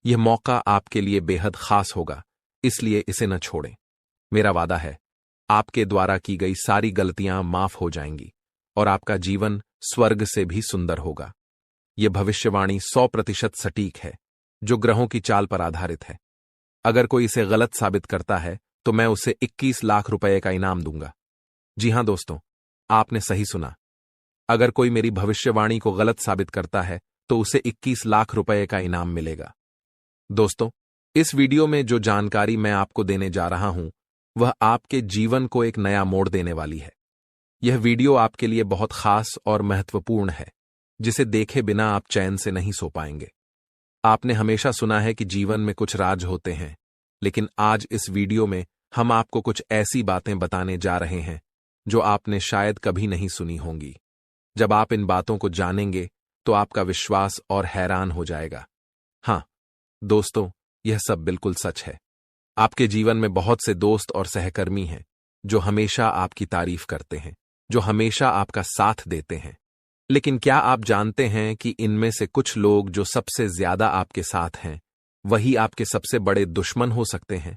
यह मौका आपके लिए बेहद खास होगा, इसलिए इसे न छोड़ें। मेरा वादा है, आपके द्वारा की गई सारी गलतियां माफ हो जाएंगी और आपका जीवन स्वर्ग से भी सुंदर होगा। यह भविष्यवाणी 100% सटीक है, जो ग्रहों की चाल पर आधारित है। अगर कोई इसे गलत साबित करता है तो मैं उसे 21 लाख रुपए का इनाम दूंगा। जी हां दोस्तों, आपने सही सुना। अगर कोई मेरी भविष्यवाणी को गलत साबित करता है तो उसे 21 लाख रुपए का इनाम मिलेगा। दोस्तों, इस वीडियो में जो जानकारी मैं आपको देने जा रहा हूं वह आपके जीवन को एक नया मोड़ देने वाली है। यह वीडियो आपके लिए बहुत खास और महत्वपूर्ण है, जिसे देखे बिना आप चैन से नहीं सो पाएंगे। आपने हमेशा सुना है कि जीवन में कुछ राज होते हैं, लेकिन आज इस वीडियो में हम आपको कुछ ऐसी बातें बताने जा रहे हैं जो आपने शायद कभी नहीं सुनी होंगी। जब आप इन बातों को जानेंगे तो आपका विश्वास और हैरान हो जाएगा। हाँ दोस्तों, यह सब बिल्कुल सच है। आपके जीवन में बहुत से दोस्त और सहकर्मी हैं जो हमेशा आपकी तारीफ करते हैं, जो हमेशा आपका साथ देते हैं। लेकिन क्या आप जानते हैं कि इनमें से कुछ लोग जो सबसे ज्यादा आपके साथ हैं, वही आपके सबसे बड़े दुश्मन हो सकते हैं?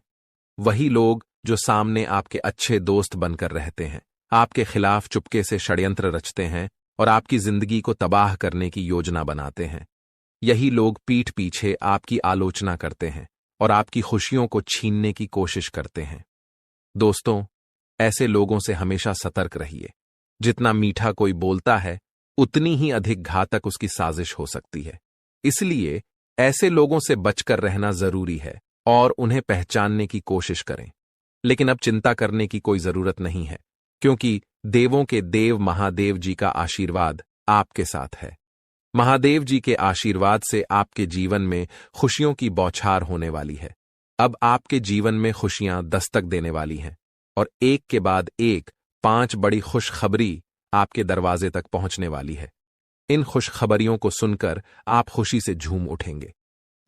वही लोग जो सामने आपके अच्छे दोस्त बनकर रहते हैं, आपके खिलाफ चुपके से षड्यंत्र रचते हैं और आपकी जिंदगी को तबाह करने की योजना बनाते हैं। यही लोग पीठ पीछे आपकी आलोचना करते हैं और आपकी खुशियों को छीनने की कोशिश करते हैं। दोस्तों, ऐसे लोगों से हमेशा सतर्क रहिए। जितना मीठा कोई बोलता है, उतनी ही अधिक घातक उसकी साजिश हो सकती है। इसलिए ऐसे लोगों से बचकर रहना जरूरी है और उन्हें पहचानने की कोशिश करें। लेकिन अब चिंता करने की कोई जरूरत नहीं है, क्योंकि देवों के देव महादेव जी का आशीर्वाद आपके साथ है। महादेव जी के आशीर्वाद से आपके जीवन में खुशियों की बौछार होने वाली है। अब आपके जीवन में खुशियां दस्तक देने वाली हैं और एक के बाद एक 5 बड़ी खुशखबरी आपके दरवाजे तक पहुंचने वाली है। इन खुशखबरियों को सुनकर आप खुशी से झूम उठेंगे।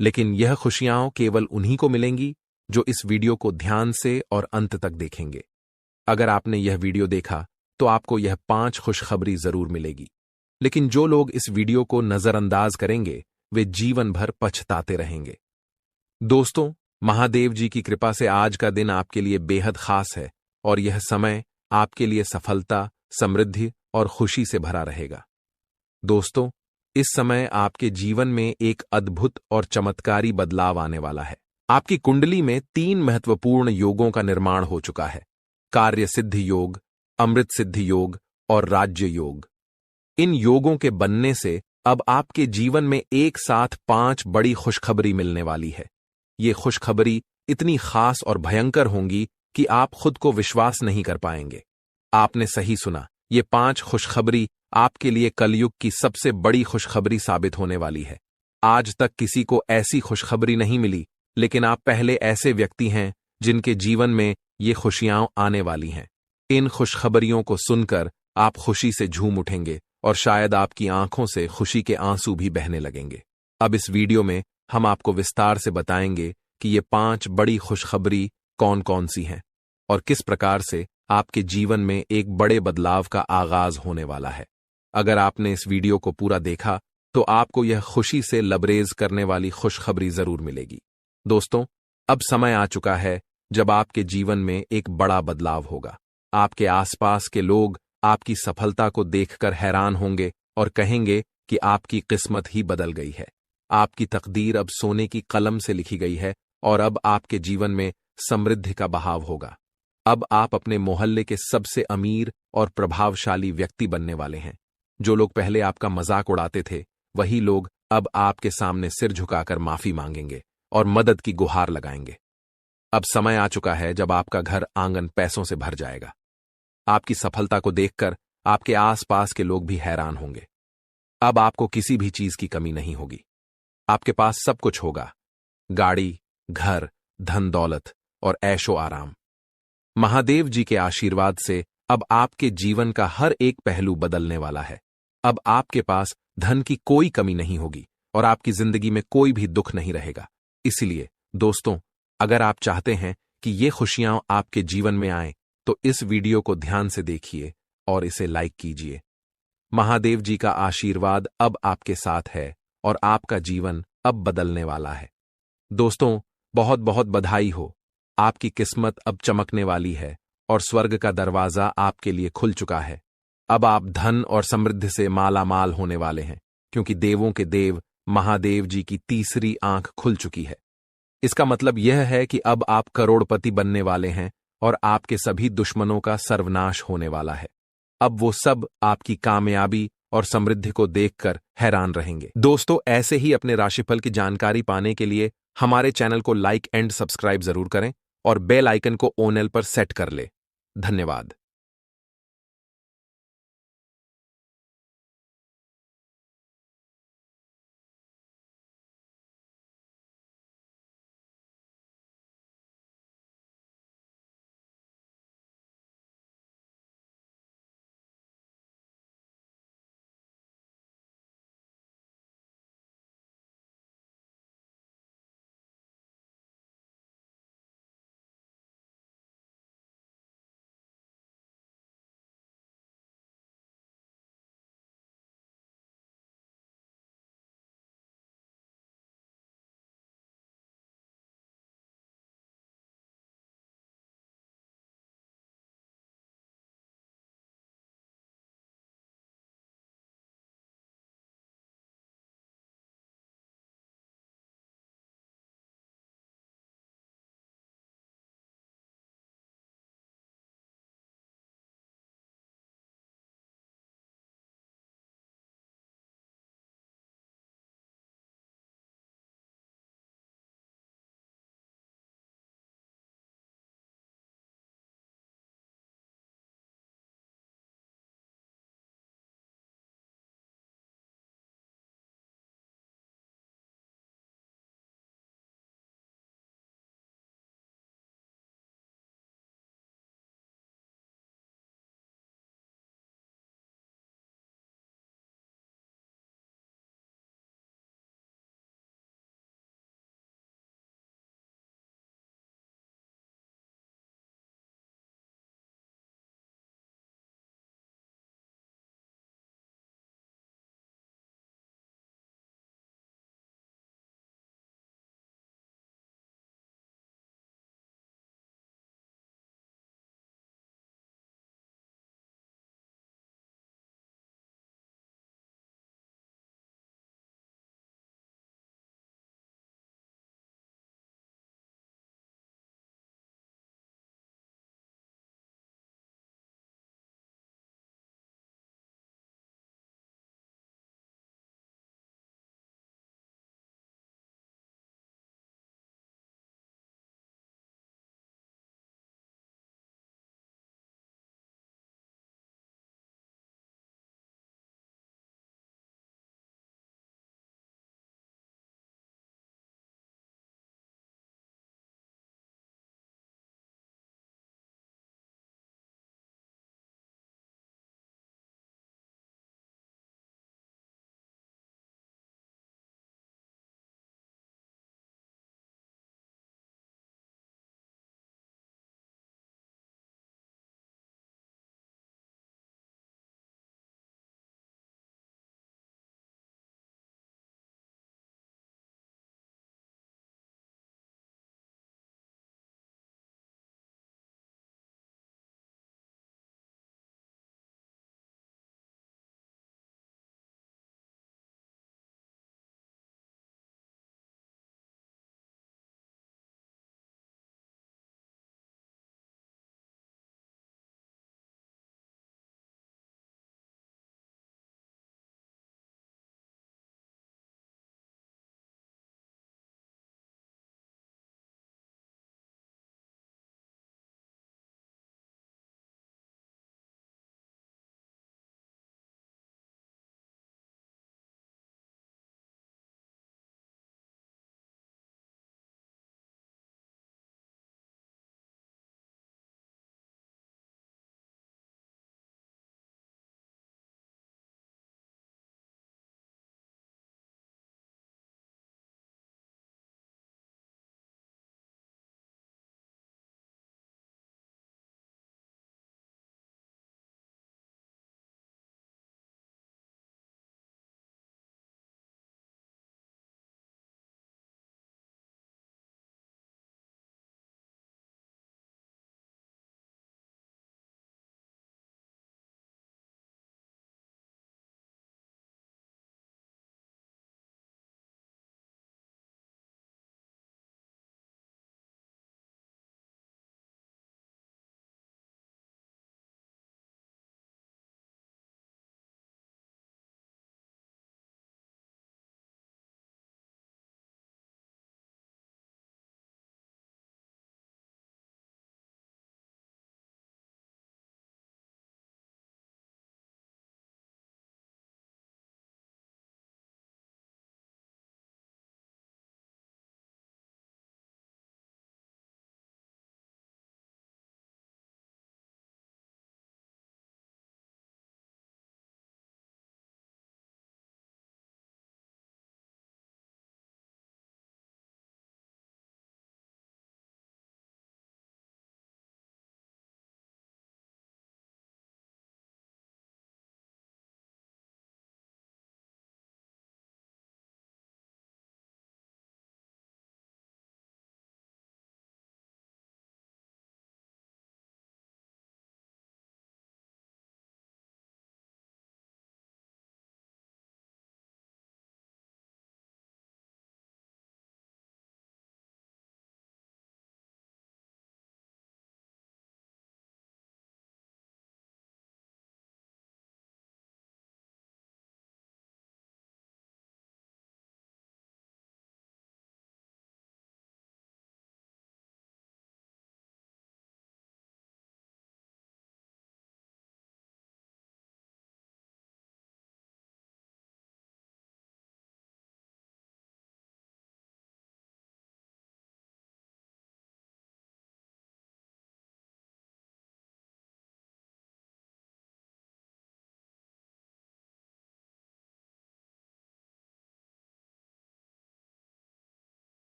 लेकिन यह खुशियां केवल उन्हीं को मिलेंगी जो इस वीडियो को ध्यान से और अंत तक देखेंगे। अगर आपने यह वीडियो देखा तो आपको यह 5 खुशखबरी जरूर मिलेगी। लेकिन जो लोग इस वीडियो को नजरअंदाज करेंगे, वे जीवन भर पछताते रहेंगे। दोस्तों, महादेव जी की कृपा से आज का दिन आपके लिए बेहद खास है और यह समय आपके लिए सफलता, समृद्धि और खुशी से भरा रहेगा। दोस्तों, इस समय आपके जीवन में एक अद्भुत और चमत्कारी बदलाव आने वाला है। आपकी कुंडली में 3 महत्वपूर्ण योगों का निर्माण हो चुका है: कार्य सिद्धि योग, अमृत सिद्धि योग और राज्य योग। इन योगों के बनने से अब आपके जीवन में एक साथ 5 बड़ी खुशखबरी मिलने वाली है। ये खुशखबरी इतनी खास और भयंकर होंगी कि आप खुद को विश्वास नहीं कर पाएंगे। आपने सही सुना, ये 5 खुशखबरी आपके लिए कलयुग की सबसे बड़ी खुशखबरी साबित होने वाली है। आज तक किसी को ऐसी खुशखबरी नहीं मिली, लेकिन आप पहले ऐसे व्यक्ति हैं जिनके जीवन में ये खुशियां आने वाली हैं। इन खुशखबरियों को सुनकर आप खुशी से झूम उठेंगे और शायद आपकी आंखों से खुशी के आंसू भी बहने लगेंगे। अब इस वीडियो में हम आपको विस्तार से बताएंगे कि ये 5 बड़ी खुशखबरी कौन कौन सी हैं और किस प्रकार से आपके जीवन में एक बड़े बदलाव का आगाज होने वाला है। अगर आपने इस वीडियो को पूरा देखा तो आपको यह खुशी से लबरेज करने वाली खुशखबरी जरूर मिलेगी। दोस्तों, अब समय आ चुका है जब आपके जीवन में एक बड़ा बदलाव होगा। आपके आसपास के लोग आपकी सफलता को देखकर हैरान होंगे और कहेंगे कि आपकी किस्मत ही बदल गई है। आपकी तकदीर अब सोने की कलम से लिखी गई है और अब आपके जीवन में समृद्धि का बहाव होगा। अब आप अपने मोहल्ले के सबसे अमीर और प्रभावशाली व्यक्ति बनने वाले हैं। जो लोग पहले आपका मजाक उड़ाते थे, वही लोग अब आपके सामने सिर झुकाकर माफी मांगेंगे और मदद की गुहार लगाएंगे। अब समय आ चुका है जब आपका घर आंगन पैसों से भर जाएगा। आपकी सफलता को देखकर आपके आसपास के लोग भी हैरान होंगे। अब आपको किसी भी चीज की कमी नहीं होगी। आपके पास सब कुछ होगा: गाड़ी, घर, धन दौलत और ऐशो आराम। महादेव जी के आशीर्वाद से अब आपके जीवन का हर एक पहलू बदलने वाला है। अब आपके पास धन की कोई कमी नहीं होगी और आपकी जिंदगी में कोई भी दुख नहीं रहेगा। इसलिए दोस्तों, अगर आप चाहते हैं कि ये खुशियां आपके जीवन में आएं, तो इस वीडियो को ध्यान से देखिए और इसे लाइक कीजिए। महादेव जी का आशीर्वाद अब आपके साथ है और आपका जीवन अब बदलने वाला है। दोस्तों, बहुत बहुत बधाई हो। आपकी किस्मत अब चमकने वाली है और स्वर्ग का दरवाजा आपके लिए खुल चुका है। अब आप धन और समृद्धि से माला माल होने वाले हैं, क्योंकि देवों के देव महादेव जी की तीसरी आंख खुल चुकी है। इसका मतलब यह है कि अब आप करोड़पति बनने वाले हैं और आपके सभी दुश्मनों का सर्वनाश होने वाला है। अब वो सब आपकी कामयाबी और समृद्धि को देखकर हैरान रहेंगे। दोस्तों, ऐसे ही अपने राशिफल की जानकारी पाने के लिए हमारे चैनल को लाइक एंड सब्सक्राइब जरूर करें और बेल आइकन को ऑल पर सेट कर ले। धन्यवाद।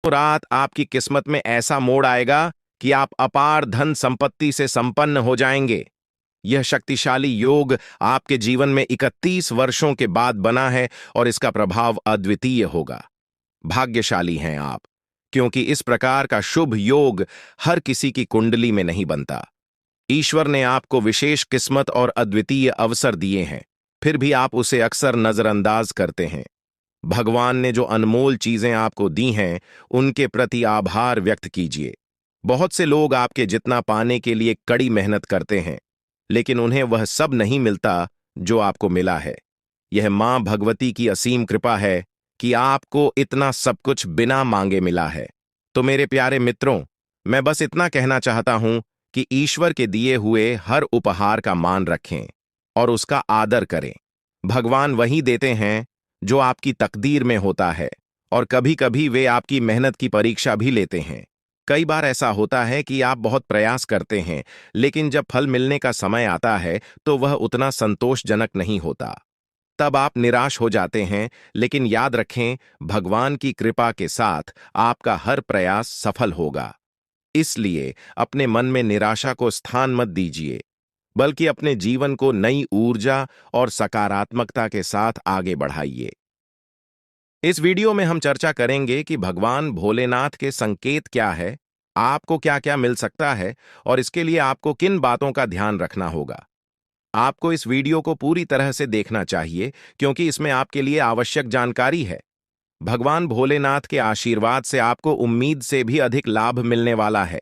रात आपकी किस्मत में ऐसा मोड़ आएगा कि आप अपार धन संपत्ति से संपन्न हो जाएंगे। यह शक्तिशाली योग आपके जीवन में 31 वर्षों के बाद बना है और इसका प्रभाव अद्वितीय होगा। भाग्यशाली हैं आप, क्योंकि इस प्रकार का शुभ योग हर किसी की कुंडली में नहीं बनता। ईश्वर ने आपको विशेष किस्मत और अद्वितीय अवसर दिए हैं, फिर भी आप उसे अक्सर नजरअंदाज करते हैं। भगवान ने जो अनमोल चीजें आपको दी हैं, उनके प्रति आभार व्यक्त कीजिए। बहुत से लोग आपके जितना पाने के लिए कड़ी मेहनत करते हैं, लेकिन उन्हें वह सब नहीं मिलता जो आपको मिला है। यह मां भगवती की असीम कृपा है कि आपको इतना सब कुछ बिना मांगे मिला है। तो मेरे प्यारे मित्रों, मैं बस इतना कहना चाहता हूं कि ईश्वर के दिए हुए हर उपहार का मान रखें और उसका आदर करें। भगवान वही देते हैं जो आपकी तकदीर में होता है, और कभी कभी वे आपकी मेहनत की परीक्षा भी लेते हैं। कई बार ऐसा होता है कि आप बहुत प्रयास करते हैं, लेकिन जब फल मिलने का समय आता है तो वह उतना संतोषजनक नहीं होता। तब आप निराश हो जाते हैं, लेकिन याद रखें, भगवान की कृपा के साथ आपका हर प्रयास सफल होगा। इसलिए अपने मन में निराशा को स्थान मत दीजिए, बल्कि अपने जीवन को नई ऊर्जा और सकारात्मकता के साथ आगे बढ़ाइए। इस वीडियो में हम चर्चा करेंगे कि भगवान भोलेनाथ के संकेत क्या है, आपको क्या क्या मिल सकता है, और इसके लिए आपको किन बातों का ध्यान रखना होगा। आपको इस वीडियो को पूरी तरह से देखना चाहिए, क्योंकि इसमें आपके लिए आवश्यक जानकारी है। भगवान भोलेनाथ के आशीर्वाद से आपको उम्मीद से भी अधिक लाभ मिलने वाला है।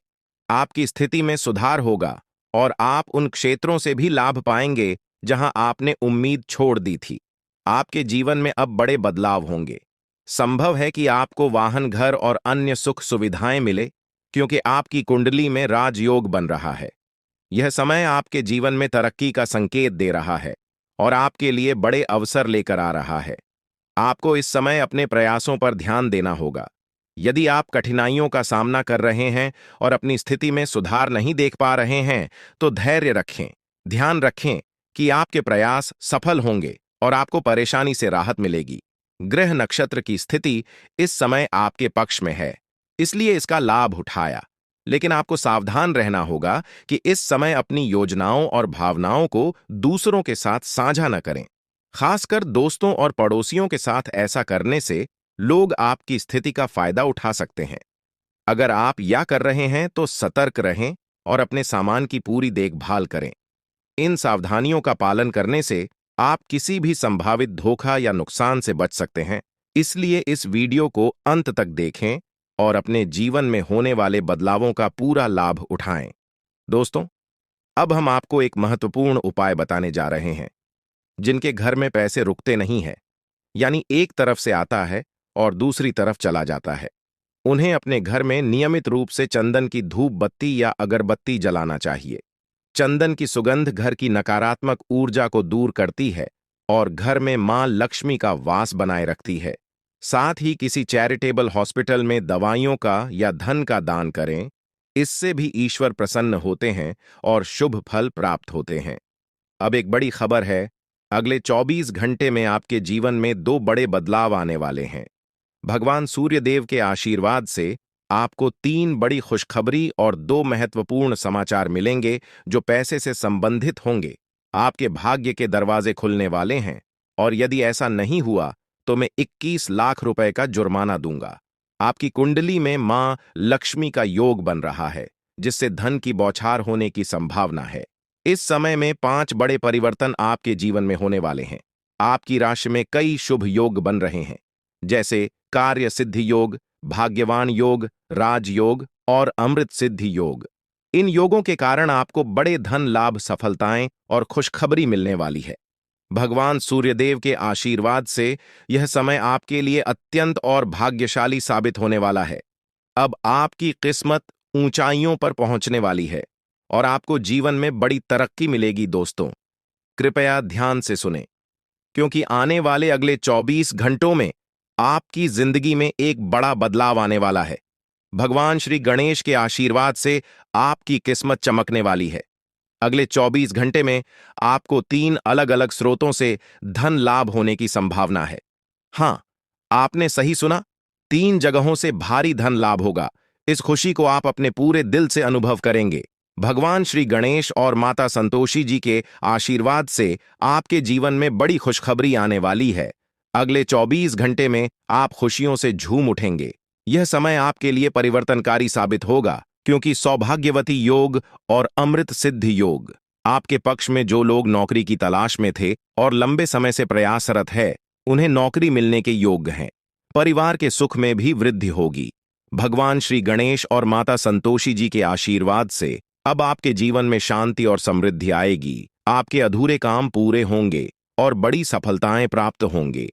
आपकी स्थिति में सुधार होगा और आप उन क्षेत्रों से भी लाभ पाएंगे जहां आपने उम्मीद छोड़ दी थी। आपके जीवन में अब बड़े बदलाव होंगे। संभव है कि आपको वाहन, घर और अन्य सुख सुविधाएं मिले, क्योंकि आपकी कुंडली में राजयोग बन रहा है। यह समय आपके जीवन में तरक्की का संकेत दे रहा है और आपके लिए बड़े अवसर लेकर आ रहा है। आपको इस समय अपने प्रयासों पर ध्यान देना होगा। यदि आप कठिनाइयों का सामना कर रहे हैं और अपनी स्थिति में सुधार नहीं देख पा रहे हैं, तो धैर्य रखें। ध्यान रखें कि आपके प्रयास सफल होंगे और आपको परेशानी से राहत मिलेगी। ग्रह नक्षत्र की स्थिति इस समय आपके पक्ष में है, इसलिए इसका लाभ उठाया। लेकिन आपको सावधान रहना होगा कि इस समय अपनी योजनाओं और भावनाओं को दूसरों के साथ साझा न करें। खासकर दोस्तों और पड़ोसियों के साथ ऐसा करने से लोग आपकी स्थिति का फायदा उठा सकते हैं। अगर आप या कर रहे हैं तो सतर्क रहें और अपने सामान की पूरी देखभाल करें। इन सावधानियों का पालन करने से आप किसी भी संभावित धोखा या नुकसान से बच सकते हैं। इसलिए इस वीडियो को अंत तक देखें और अपने जीवन में होने वाले बदलावों का पूरा लाभ उठाएं। दोस्तों, अब हम आपको एक महत्वपूर्ण उपाय बताने जा रहे हैं। जिनके घर में पैसे रुकते नहीं हैं, यानी एक तरफ से आता है और दूसरी तरफ चला जाता है, उन्हें अपने घर में नियमित रूप से चंदन की धूप बत्ती या अगरबत्ती जलाना चाहिए। चंदन की सुगंध घर की नकारात्मक ऊर्जा को दूर करती है और घर में मां लक्ष्मी का वास बनाए रखती है। साथ ही किसी चैरिटेबल हॉस्पिटल में दवाइयों का या धन का दान करें। इससे भी ईश्वर प्रसन्न होते हैं और शुभ फल प्राप्त होते हैं। अब एक बड़ी खबर है, अगले 24 घंटे में आपके जीवन में 2 बड़े बदलाव आने वाले हैं। भगवान सूर्यदेव के आशीर्वाद से आपको 3 बड़ी खुशखबरी और 2 महत्वपूर्ण समाचार मिलेंगे जो पैसे से संबंधित होंगे। आपके भाग्य के दरवाजे खुलने वाले हैं, और यदि ऐसा नहीं हुआ तो मैं 21 लाख रुपए का जुर्माना दूंगा। आपकी कुंडली में मां लक्ष्मी का योग बन रहा है, जिससे धन की बौछार होने की संभावना है। इस समय में 5 बड़े परिवर्तन आपके जीवन में होने वाले हैं। आपकी राशि में कई शुभ योग बन रहे हैं, जैसे कार्य सिद्धि योग, भाग्यवान योग, राजयोग और अमृत सिद्धि योग। इन योगों के कारण आपको बड़े धन लाभ, सफलताएं और खुशखबरी मिलने वाली है। भगवान सूर्यदेव के आशीर्वाद से यह समय आपके लिए अत्यंत और भाग्यशाली साबित होने वाला है। अब आपकी किस्मत ऊंचाइयों पर पहुंचने वाली है और आपको जीवन में बड़ी तरक्की मिलेगी। दोस्तों, कृपया ध्यान से सुनें, क्योंकि आने वाले अगले 24 घंटों में आपकी जिंदगी में एक बड़ा बदलाव आने वाला है। भगवान श्री गणेश के आशीर्वाद से आपकी किस्मत चमकने वाली है। अगले 24 घंटे में आपको 3 अलग-अलग स्रोतों से धन लाभ होने की संभावना है। हां, आपने सही सुना, 3 जगहों से भारी धन लाभ होगा। इस खुशी को आप अपने पूरे दिल से अनुभव करेंगे। भगवान श्री गणेश और माता संतोषी जी के आशीर्वाद से आपके जीवन में बड़ी खुशखबरी आने वाली है। अगले 24 घंटे में आप खुशियों से झूम उठेंगे। यह समय आपके लिए परिवर्तनकारी साबित होगा, क्योंकि सौभाग्यवती योग और अमृत सिद्धि योग आपके पक्ष में। जो लोग नौकरी की तलाश में थे और लंबे समय से प्रयासरत है, उन्हें नौकरी मिलने के योग्य हैं। परिवार के सुख में भी वृद्धि होगी। भगवान श्री गणेश और माता संतोषी जी के आशीर्वाद से अब आपके जीवन में शांति और समृद्धि आएगी। आपके अधूरे काम पूरे होंगे और बड़ी सफलताएं प्राप्त होंगे।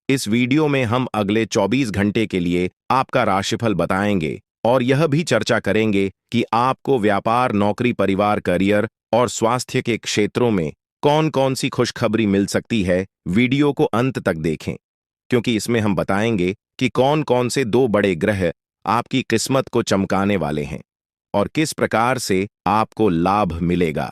इस वीडियो में हम अगले 24 घंटे के लिए आपका राशिफल बताएंगे और यह भी चर्चा करेंगे कि आपको व्यापार, नौकरी, परिवार, करियर और स्वास्थ्य के क्षेत्रों में कौन कौन सी खुशखबरी मिल सकती है। वीडियो को अंत तक देखें, क्योंकि इसमें हम बताएंगे कि कौन कौन से 2 बड़े ग्रह आपकी किस्मत को चमकाने वाले हैं और किस प्रकार से आपको लाभ मिलेगा।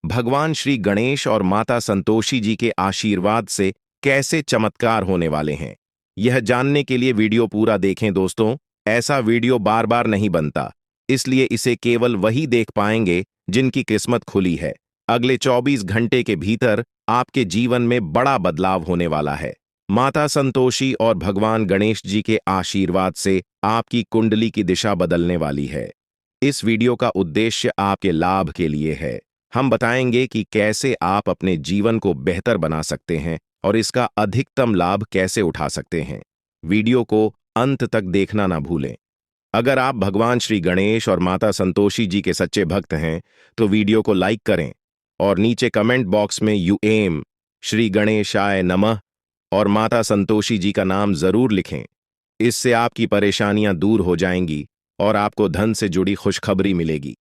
भगवान श्री गणेश और माता संतोषी जी के आशीर्वाद से कैसे चमत्कार होने वाले हैं, यह जानने के लिए वीडियो पूरा देखें। दोस्तों, ऐसा वीडियो बार बार नहीं बनता, इसलिए इसे केवल वही देख पाएंगे जिनकी किस्मत खुली है। अगले 24 घंटे के भीतर आपके जीवन में बड़ा बदलाव होने वाला है। माता संतोषी और भगवान गणेश जी के आशीर्वाद से आपकी कुंडली की दिशा बदलने वाली है। इस वीडियो का उद्देश्य आपके लाभ के लिए है। हम बताएंगे कि कैसे आप अपने जीवन को बेहतर बना सकते हैं और इसका अधिकतम लाभ कैसे उठा सकते हैं। वीडियो को अंत तक देखना ना भूलें। अगर आप भगवान श्री गणेश और माता संतोषी जी के सच्चे भक्त हैं, तो वीडियो को लाइक करें और नीचे कमेंट बॉक्स में यूएम श्री गणेशाय नमः और माता संतोषी जी का नाम जरूर लिखें। इससे आपकी परेशानियां दूर हो जाएंगी और आपको धन से जुड़ी खुशखबरी मिलेगी।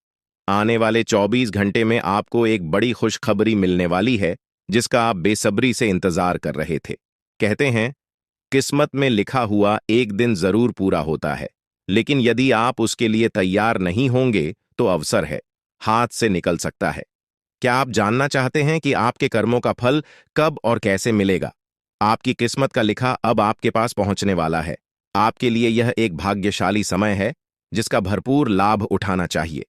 आने वाले 24 घंटे में आपको एक बड़ी खुशखबरी मिलने वाली है, जिसका आप बेसब्री से इंतजार कर रहे थे। कहते हैं, किस्मत में लिखा हुआ एक दिन जरूर पूरा होता है, लेकिन यदि आप उसके लिए तैयार नहीं होंगे तो अवसर है, हाथ से निकल सकता है। क्या आप जानना चाहते हैं कि आपके कर्मों का फल कब और कैसे मिलेगा? आपकी किस्मत का लिखा अब आपके पास पहुंचने वाला है। आपके लिए यह एक भाग्यशाली समय है, जिसका भरपूर लाभ उठाना चाहिए।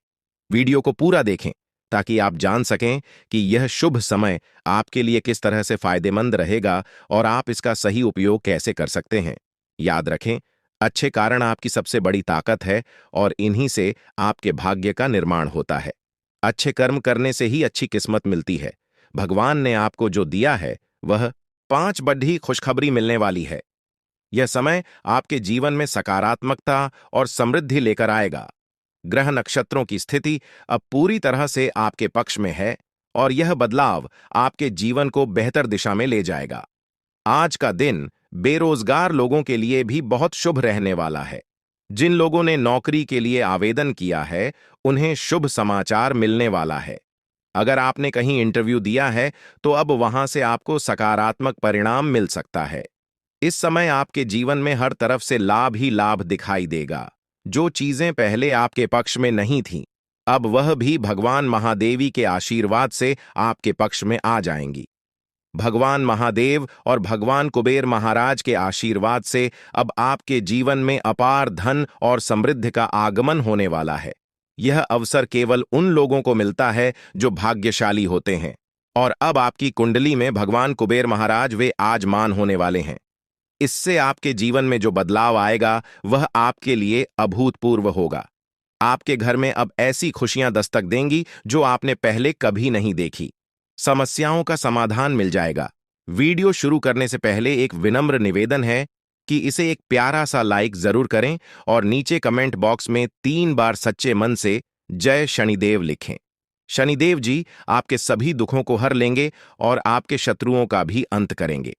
वीडियो को पूरा देखें ताकि आप जान सकें कि यह शुभ समय आपके लिए किस तरह से फायदेमंद रहेगा और आप इसका सही उपयोग कैसे कर सकते हैं। याद रखें, अच्छे कारण आपकी सबसे बड़ी ताकत है और इन्हीं से आपके भाग्य का निर्माण होता है। अच्छे कर्म करने से ही अच्छी किस्मत मिलती है। भगवान ने आपको जो दिया है वह 5 बड़ी खुशखबरी मिलने वाली है। यह समय आपके जीवन में सकारात्मकता और समृद्धि लेकर आएगा। ग्रह नक्षत्रों की स्थिति अब पूरी तरह से आपके पक्ष में है और यह बदलाव आपके जीवन को बेहतर दिशा में ले जाएगा। आज का दिन बेरोजगार लोगों के लिए भी बहुत शुभ रहने वाला है। जिन लोगों ने नौकरी के लिए आवेदन किया है, उन्हें शुभ समाचार मिलने वाला है। अगर आपने कहीं इंटरव्यू दिया है, तो अब वहां से आपको सकारात्मक परिणाम मिल सकता है। इस समय आपके जीवन में हर तरफ से लाभ ही लाभ दिखाई देगा। जो चीजें पहले आपके पक्ष में नहीं थीं, अब वह भी भगवान महादेवी के आशीर्वाद से आपके पक्ष में आ जाएंगी। भगवान महादेव और भगवान कुबेर महाराज के आशीर्वाद से अब आपके जीवन में अपार धन और समृद्धि का आगमन होने वाला है। यह अवसर केवल उन लोगों को मिलता है जो भाग्यशाली होते हैं, और अब आपकी कुंडली में भगवान कुबेर महाराज वे आजमान होने वाले हैं। इससे आपके जीवन में जो बदलाव आएगा वह आपके लिए अभूतपूर्व होगा। आपके घर में अब ऐसी खुशियां दस्तक देंगी जो आपने पहले कभी नहीं देखी। समस्याओं का समाधान मिल जाएगा। वीडियो शुरू करने से पहले एक विनम्र निवेदन है कि इसे एक प्यारा सा लाइक जरूर करें और नीचे कमेंट बॉक्स में 3 बार सच्चे मन से जय शनिदेव लिखें। शनिदेव जी आपके सभी दुखों को हर लेंगे और आपके शत्रुओं का भी अंत करेंगे।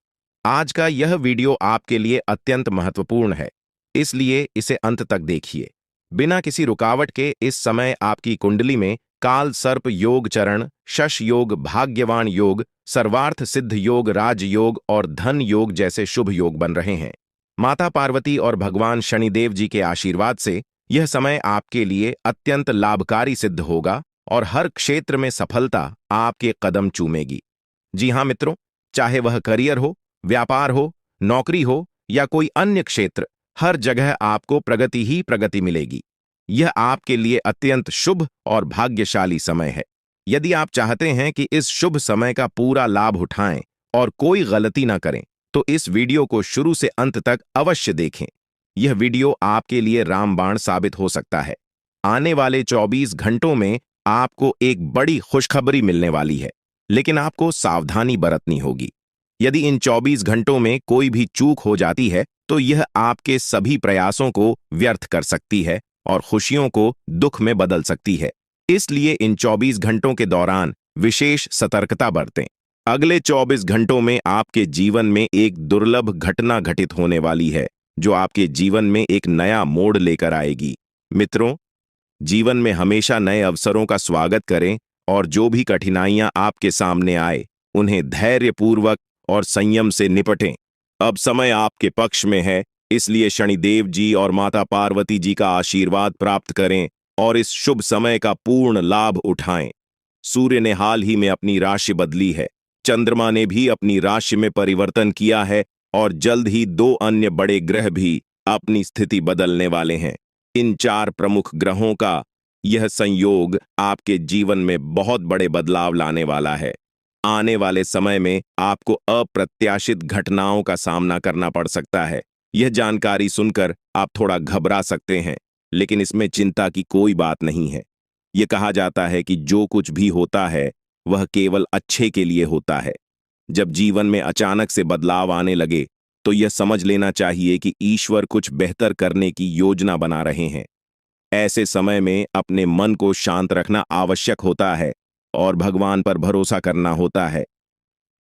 आज का यह वीडियो आपके लिए अत्यंत महत्वपूर्ण है, इसलिए इसे अंत तक देखिए। बिना किसी रुकावट के इस समय आपकी कुंडली में काल सर्प योग चरण, शश योग, भाग्यवान योग, सर्वार्थ सिद्ध योग, राज योग और धन योग जैसे शुभ योग बन रहे हैं। माता पार्वती और भगवान शनिदेव जी के आशीर्वाद से यह समय आपके लिए अत्यंत लाभकारी सिद्ध होगा और हर क्षेत्र में सफलता आपके कदम चूमेगी। जी हाँ मित्रों, चाहे वह करियर हो, व्यापार हो, नौकरी हो या कोई अन्य क्षेत्र, हर जगह आपको प्रगति ही प्रगति मिलेगी। यह आपके लिए अत्यंत शुभ और भाग्यशाली समय है। यदि आप चाहते हैं कि इस शुभ समय का पूरा लाभ उठाएं और कोई गलती ना करें, तो इस वीडियो को शुरू से अंत तक अवश्य देखें। यह वीडियो आपके लिए रामबाण साबित हो सकता है। आने वाले 24 घंटों में आपको एक बड़ी खुशखबरी मिलने वाली है, लेकिन आपको सावधानी बरतनी होगी। यदि इन 24 घंटों में कोई भी चूक हो जाती है, तो यह आपके सभी प्रयासों को व्यर्थ कर सकती है और खुशियों को दुख में बदल सकती है। इसलिए इन 24 घंटों के दौरान विशेष सतर्कता बरतें। अगले 24 घंटों में आपके जीवन में एक दुर्लभ घटना घटित होने वाली है, जो आपके जीवन में एक नया मोड़ लेकर आएगी। मित्रों, जीवन में हमेशा नए अवसरों का स्वागत करें और जो भी कठिनाइयां आपके सामने आए, उन्हें धैर्यपूर्वक और संयम से निपटें। अब समय आपके पक्ष में है, इसलिए शनिदेव जी और माता पार्वती जी का आशीर्वाद प्राप्त करें और इस शुभ समय का पूर्ण लाभ उठाएं। सूर्य ने हाल ही में अपनी राशि बदली है, चंद्रमा ने भी अपनी राशि में परिवर्तन किया है और जल्द ही 2 अन्य बड़े ग्रह भी अपनी स्थिति बदलने वाले हैं। इन 4 प्रमुख ग्रहों का यह संयोग आपके जीवन में बहुत बड़े बदलाव लाने वाला है। आने वाले समय में आपको अप्रत्याशित घटनाओं का सामना करना पड़ सकता है। यह जानकारी सुनकर आप थोड़ा घबरा सकते हैं, लेकिन इसमें चिंता की कोई बात नहीं है। यह कहा जाता है कि जो कुछ भी होता है वह केवल अच्छे के लिए होता है। जब जीवन में अचानक से बदलाव आने लगे, तो यह समझ लेना चाहिए कि ईश्वर कुछ बेहतर करने की योजना बना रहे हैं। ऐसे समय में अपने मन को शांत रखना आवश्यक होता है और भगवान पर भरोसा करना होता है।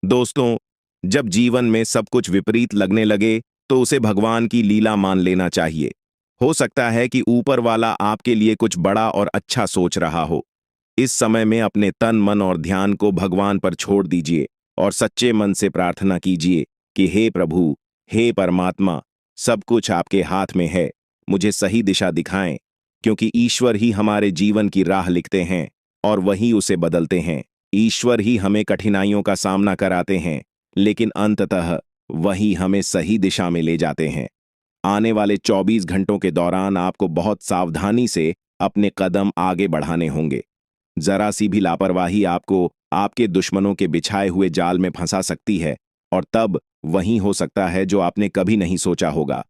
दोस्तों, जब जीवन में सब कुछ विपरीत लगने लगे, तो उसे भगवान की लीला मान लेना चाहिए। हो सकता है कि ऊपर वाला आपके लिए कुछ बड़ा और अच्छा सोच रहा हो। इस समय में अपने तन, मन और ध्यान को भगवान पर छोड़ दीजिए और सच्चे मन से प्रार्थना कीजिए कि हे प्रभु, हे परमात्मा, सब कुछ आपके हाथ में है, मुझे सही दिशा दिखाएं, क्योंकि ईश्वर ही हमारे जीवन की राह लिखते हैं और वही उसे बदलते हैं। ईश्वर ही हमें कठिनाइयों का सामना कराते हैं, लेकिन अंततः वही हमें सही दिशा में ले जाते हैं। आने वाले 24 घंटों के दौरान आपको बहुत सावधानी से अपने कदम आगे बढ़ाने होंगे। जरा सी भी लापरवाही आपको आपके दुश्मनों के बिछाए हुए जाल में फंसा सकती है, और तब वही हो सकता है जो आपने कभी नहीं सोचा होगा।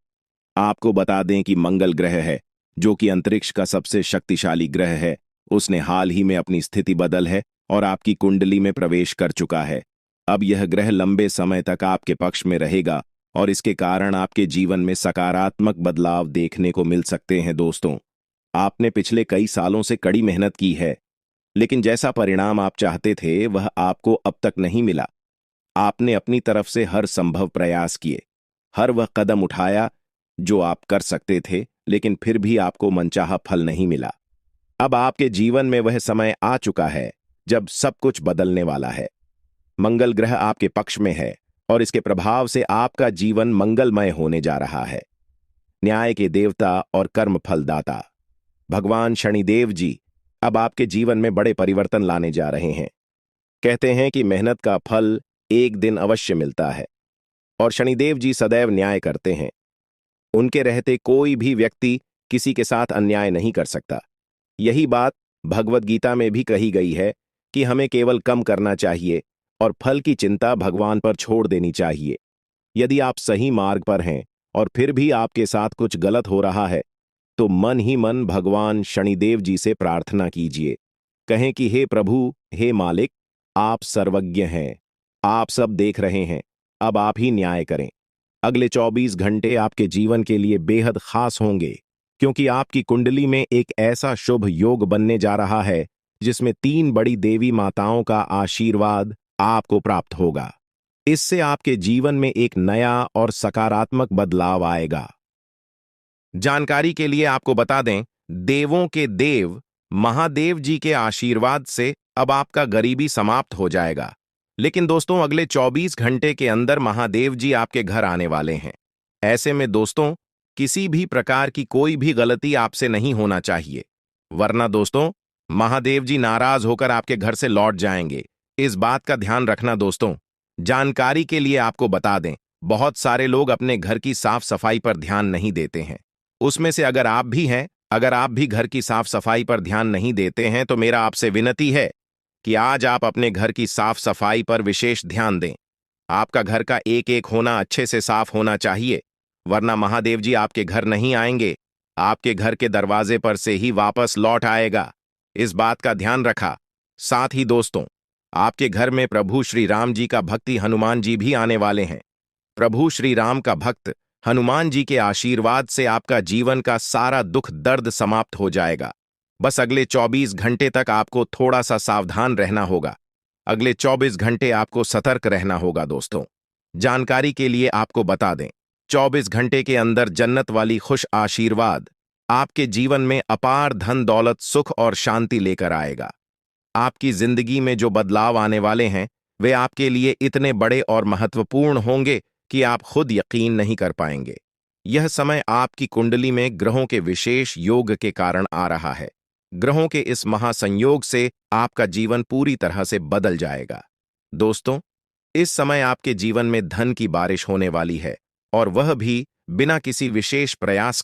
आपको बता दें कि मंगल ग्रह है, जो कि अंतरिक्ष का सबसे शक्तिशाली ग्रह है, उसने हाल ही में अपनी स्थिति बदल है और आपकी कुंडली में प्रवेश कर चुका है। अब यह ग्रह लंबे समय तक आपके पक्ष में रहेगा और इसके कारण आपके जीवन में सकारात्मक बदलाव देखने को मिल सकते हैं। दोस्तों, आपने पिछले कई सालों से कड़ी मेहनत की है, लेकिन जैसा परिणाम आप चाहते थे वह आपको अब तक नहीं मिला। आपने अपनी तरफ से हर संभव प्रयास किए, हर वह कदम उठाया जो आप कर सकते थे, लेकिन फिर भी आपको मनचाहा फल नहीं मिला। अब आपके जीवन में वह समय आ चुका है जब सब कुछ बदलने वाला है। मंगल ग्रह आपके पक्ष में है और इसके प्रभाव से आपका जीवन मंगलमय होने जा रहा है। न्याय के देवता और कर्म फलदाता भगवान शनिदेव जी अब आपके जीवन में बड़े परिवर्तन लाने जा रहे हैं। कहते हैं कि मेहनत का फल एक दिन अवश्य मिलता है और शनिदेव जी सदैव न्याय करते हैं। उनके रहते कोई भी व्यक्ति किसी के साथ अन्याय नहीं कर सकता। यही बात भगवद गीता में भी कही गई है कि हमें केवल कम करना चाहिए और फल की चिंता भगवान पर छोड़ देनी चाहिए। यदि आप सही मार्ग पर हैं और फिर भी आपके साथ कुछ गलत हो रहा है, तो मन ही मन भगवान शनिदेव जी से प्रार्थना कीजिए। कहें कि हे प्रभु, हे मालिक, आप सर्वज्ञ हैं, आप सब देख रहे हैं, अब आप ही न्याय करें। अगले 24 घंटे आपके जीवन के लिए बेहद खास होंगे, क्योंकि आपकी कुंडली में एक ऐसा शुभ योग बनने जा रहा है जिसमें 3 बड़ी देवी माताओं का आशीर्वाद आपको प्राप्त होगा। इससे आपके जीवन में एक नया और सकारात्मक बदलाव आएगा। जानकारी के लिए आपको बता दें, देवों के देव महादेव जी के आशीर्वाद से अब आपका गरीबी समाप्त हो जाएगा। लेकिन दोस्तों, अगले 24 घंटे के अंदर महादेव जी आपके घर आने वाले हैं। ऐसे में दोस्तों, किसी भी प्रकार की कोई भी गलती आपसे नहीं होना चाहिए, वरना दोस्तों महादेव जी नाराज होकर आपके घर से लौट जाएंगे। इस बात का ध्यान रखना दोस्तों। जानकारी के लिए आपको बता दें, बहुत सारे लोग अपने घर की साफ सफाई पर ध्यान नहीं देते हैं। उसमें से अगर आप भी हैं, अगर आप भी घर की साफ सफाई पर ध्यान नहीं देते हैं तो मेरा आपसे विनती है कि आज आप अपने घर की साफ सफाई पर विशेष ध्यान दें। आपका घर का एक एक होना अच्छे से साफ होना चाहिए, वरना महादेव जी आपके घर नहीं आएंगे, आपके घर के दरवाजे पर से ही वापस लौट आएगा। इस बात का ध्यान रखा। साथ ही दोस्तों, आपके घर में प्रभु श्री राम जी का भक्ति हनुमान जी भी आने वाले हैं। प्रभु श्री राम का भक्त हनुमान जी के आशीर्वाद से आपका जीवन का सारा दुख दर्द समाप्त हो जाएगा। बस अगले 24 घंटे तक आपको थोड़ा सा सावधान रहना होगा। अगले 24 घंटे आपको सतर्क रहना होगा। दोस्तों, जानकारी के लिए आपको बता दें, 24 घंटे के अंदर जन्नत वाली खुश आशीर्वाद आपके जीवन में अपार धन दौलत सुख और शांति लेकर आएगा। आपकी जिंदगी में जो बदलाव आने वाले हैं वे आपके लिए इतने बड़े और महत्वपूर्ण होंगे कि आप खुद यकीन नहीं कर पाएंगे। यह समय आपकी कुंडली में ग्रहों के विशेष योग के कारण आ रहा है। ग्रहों के इस महासंयोग से आपका जीवन पूरी तरह से बदल जाएगा। दोस्तों, इस समय आपके जीवन में धन की बारिश होने वाली है, और वह भी बिना किसी विशेष प्रयास के।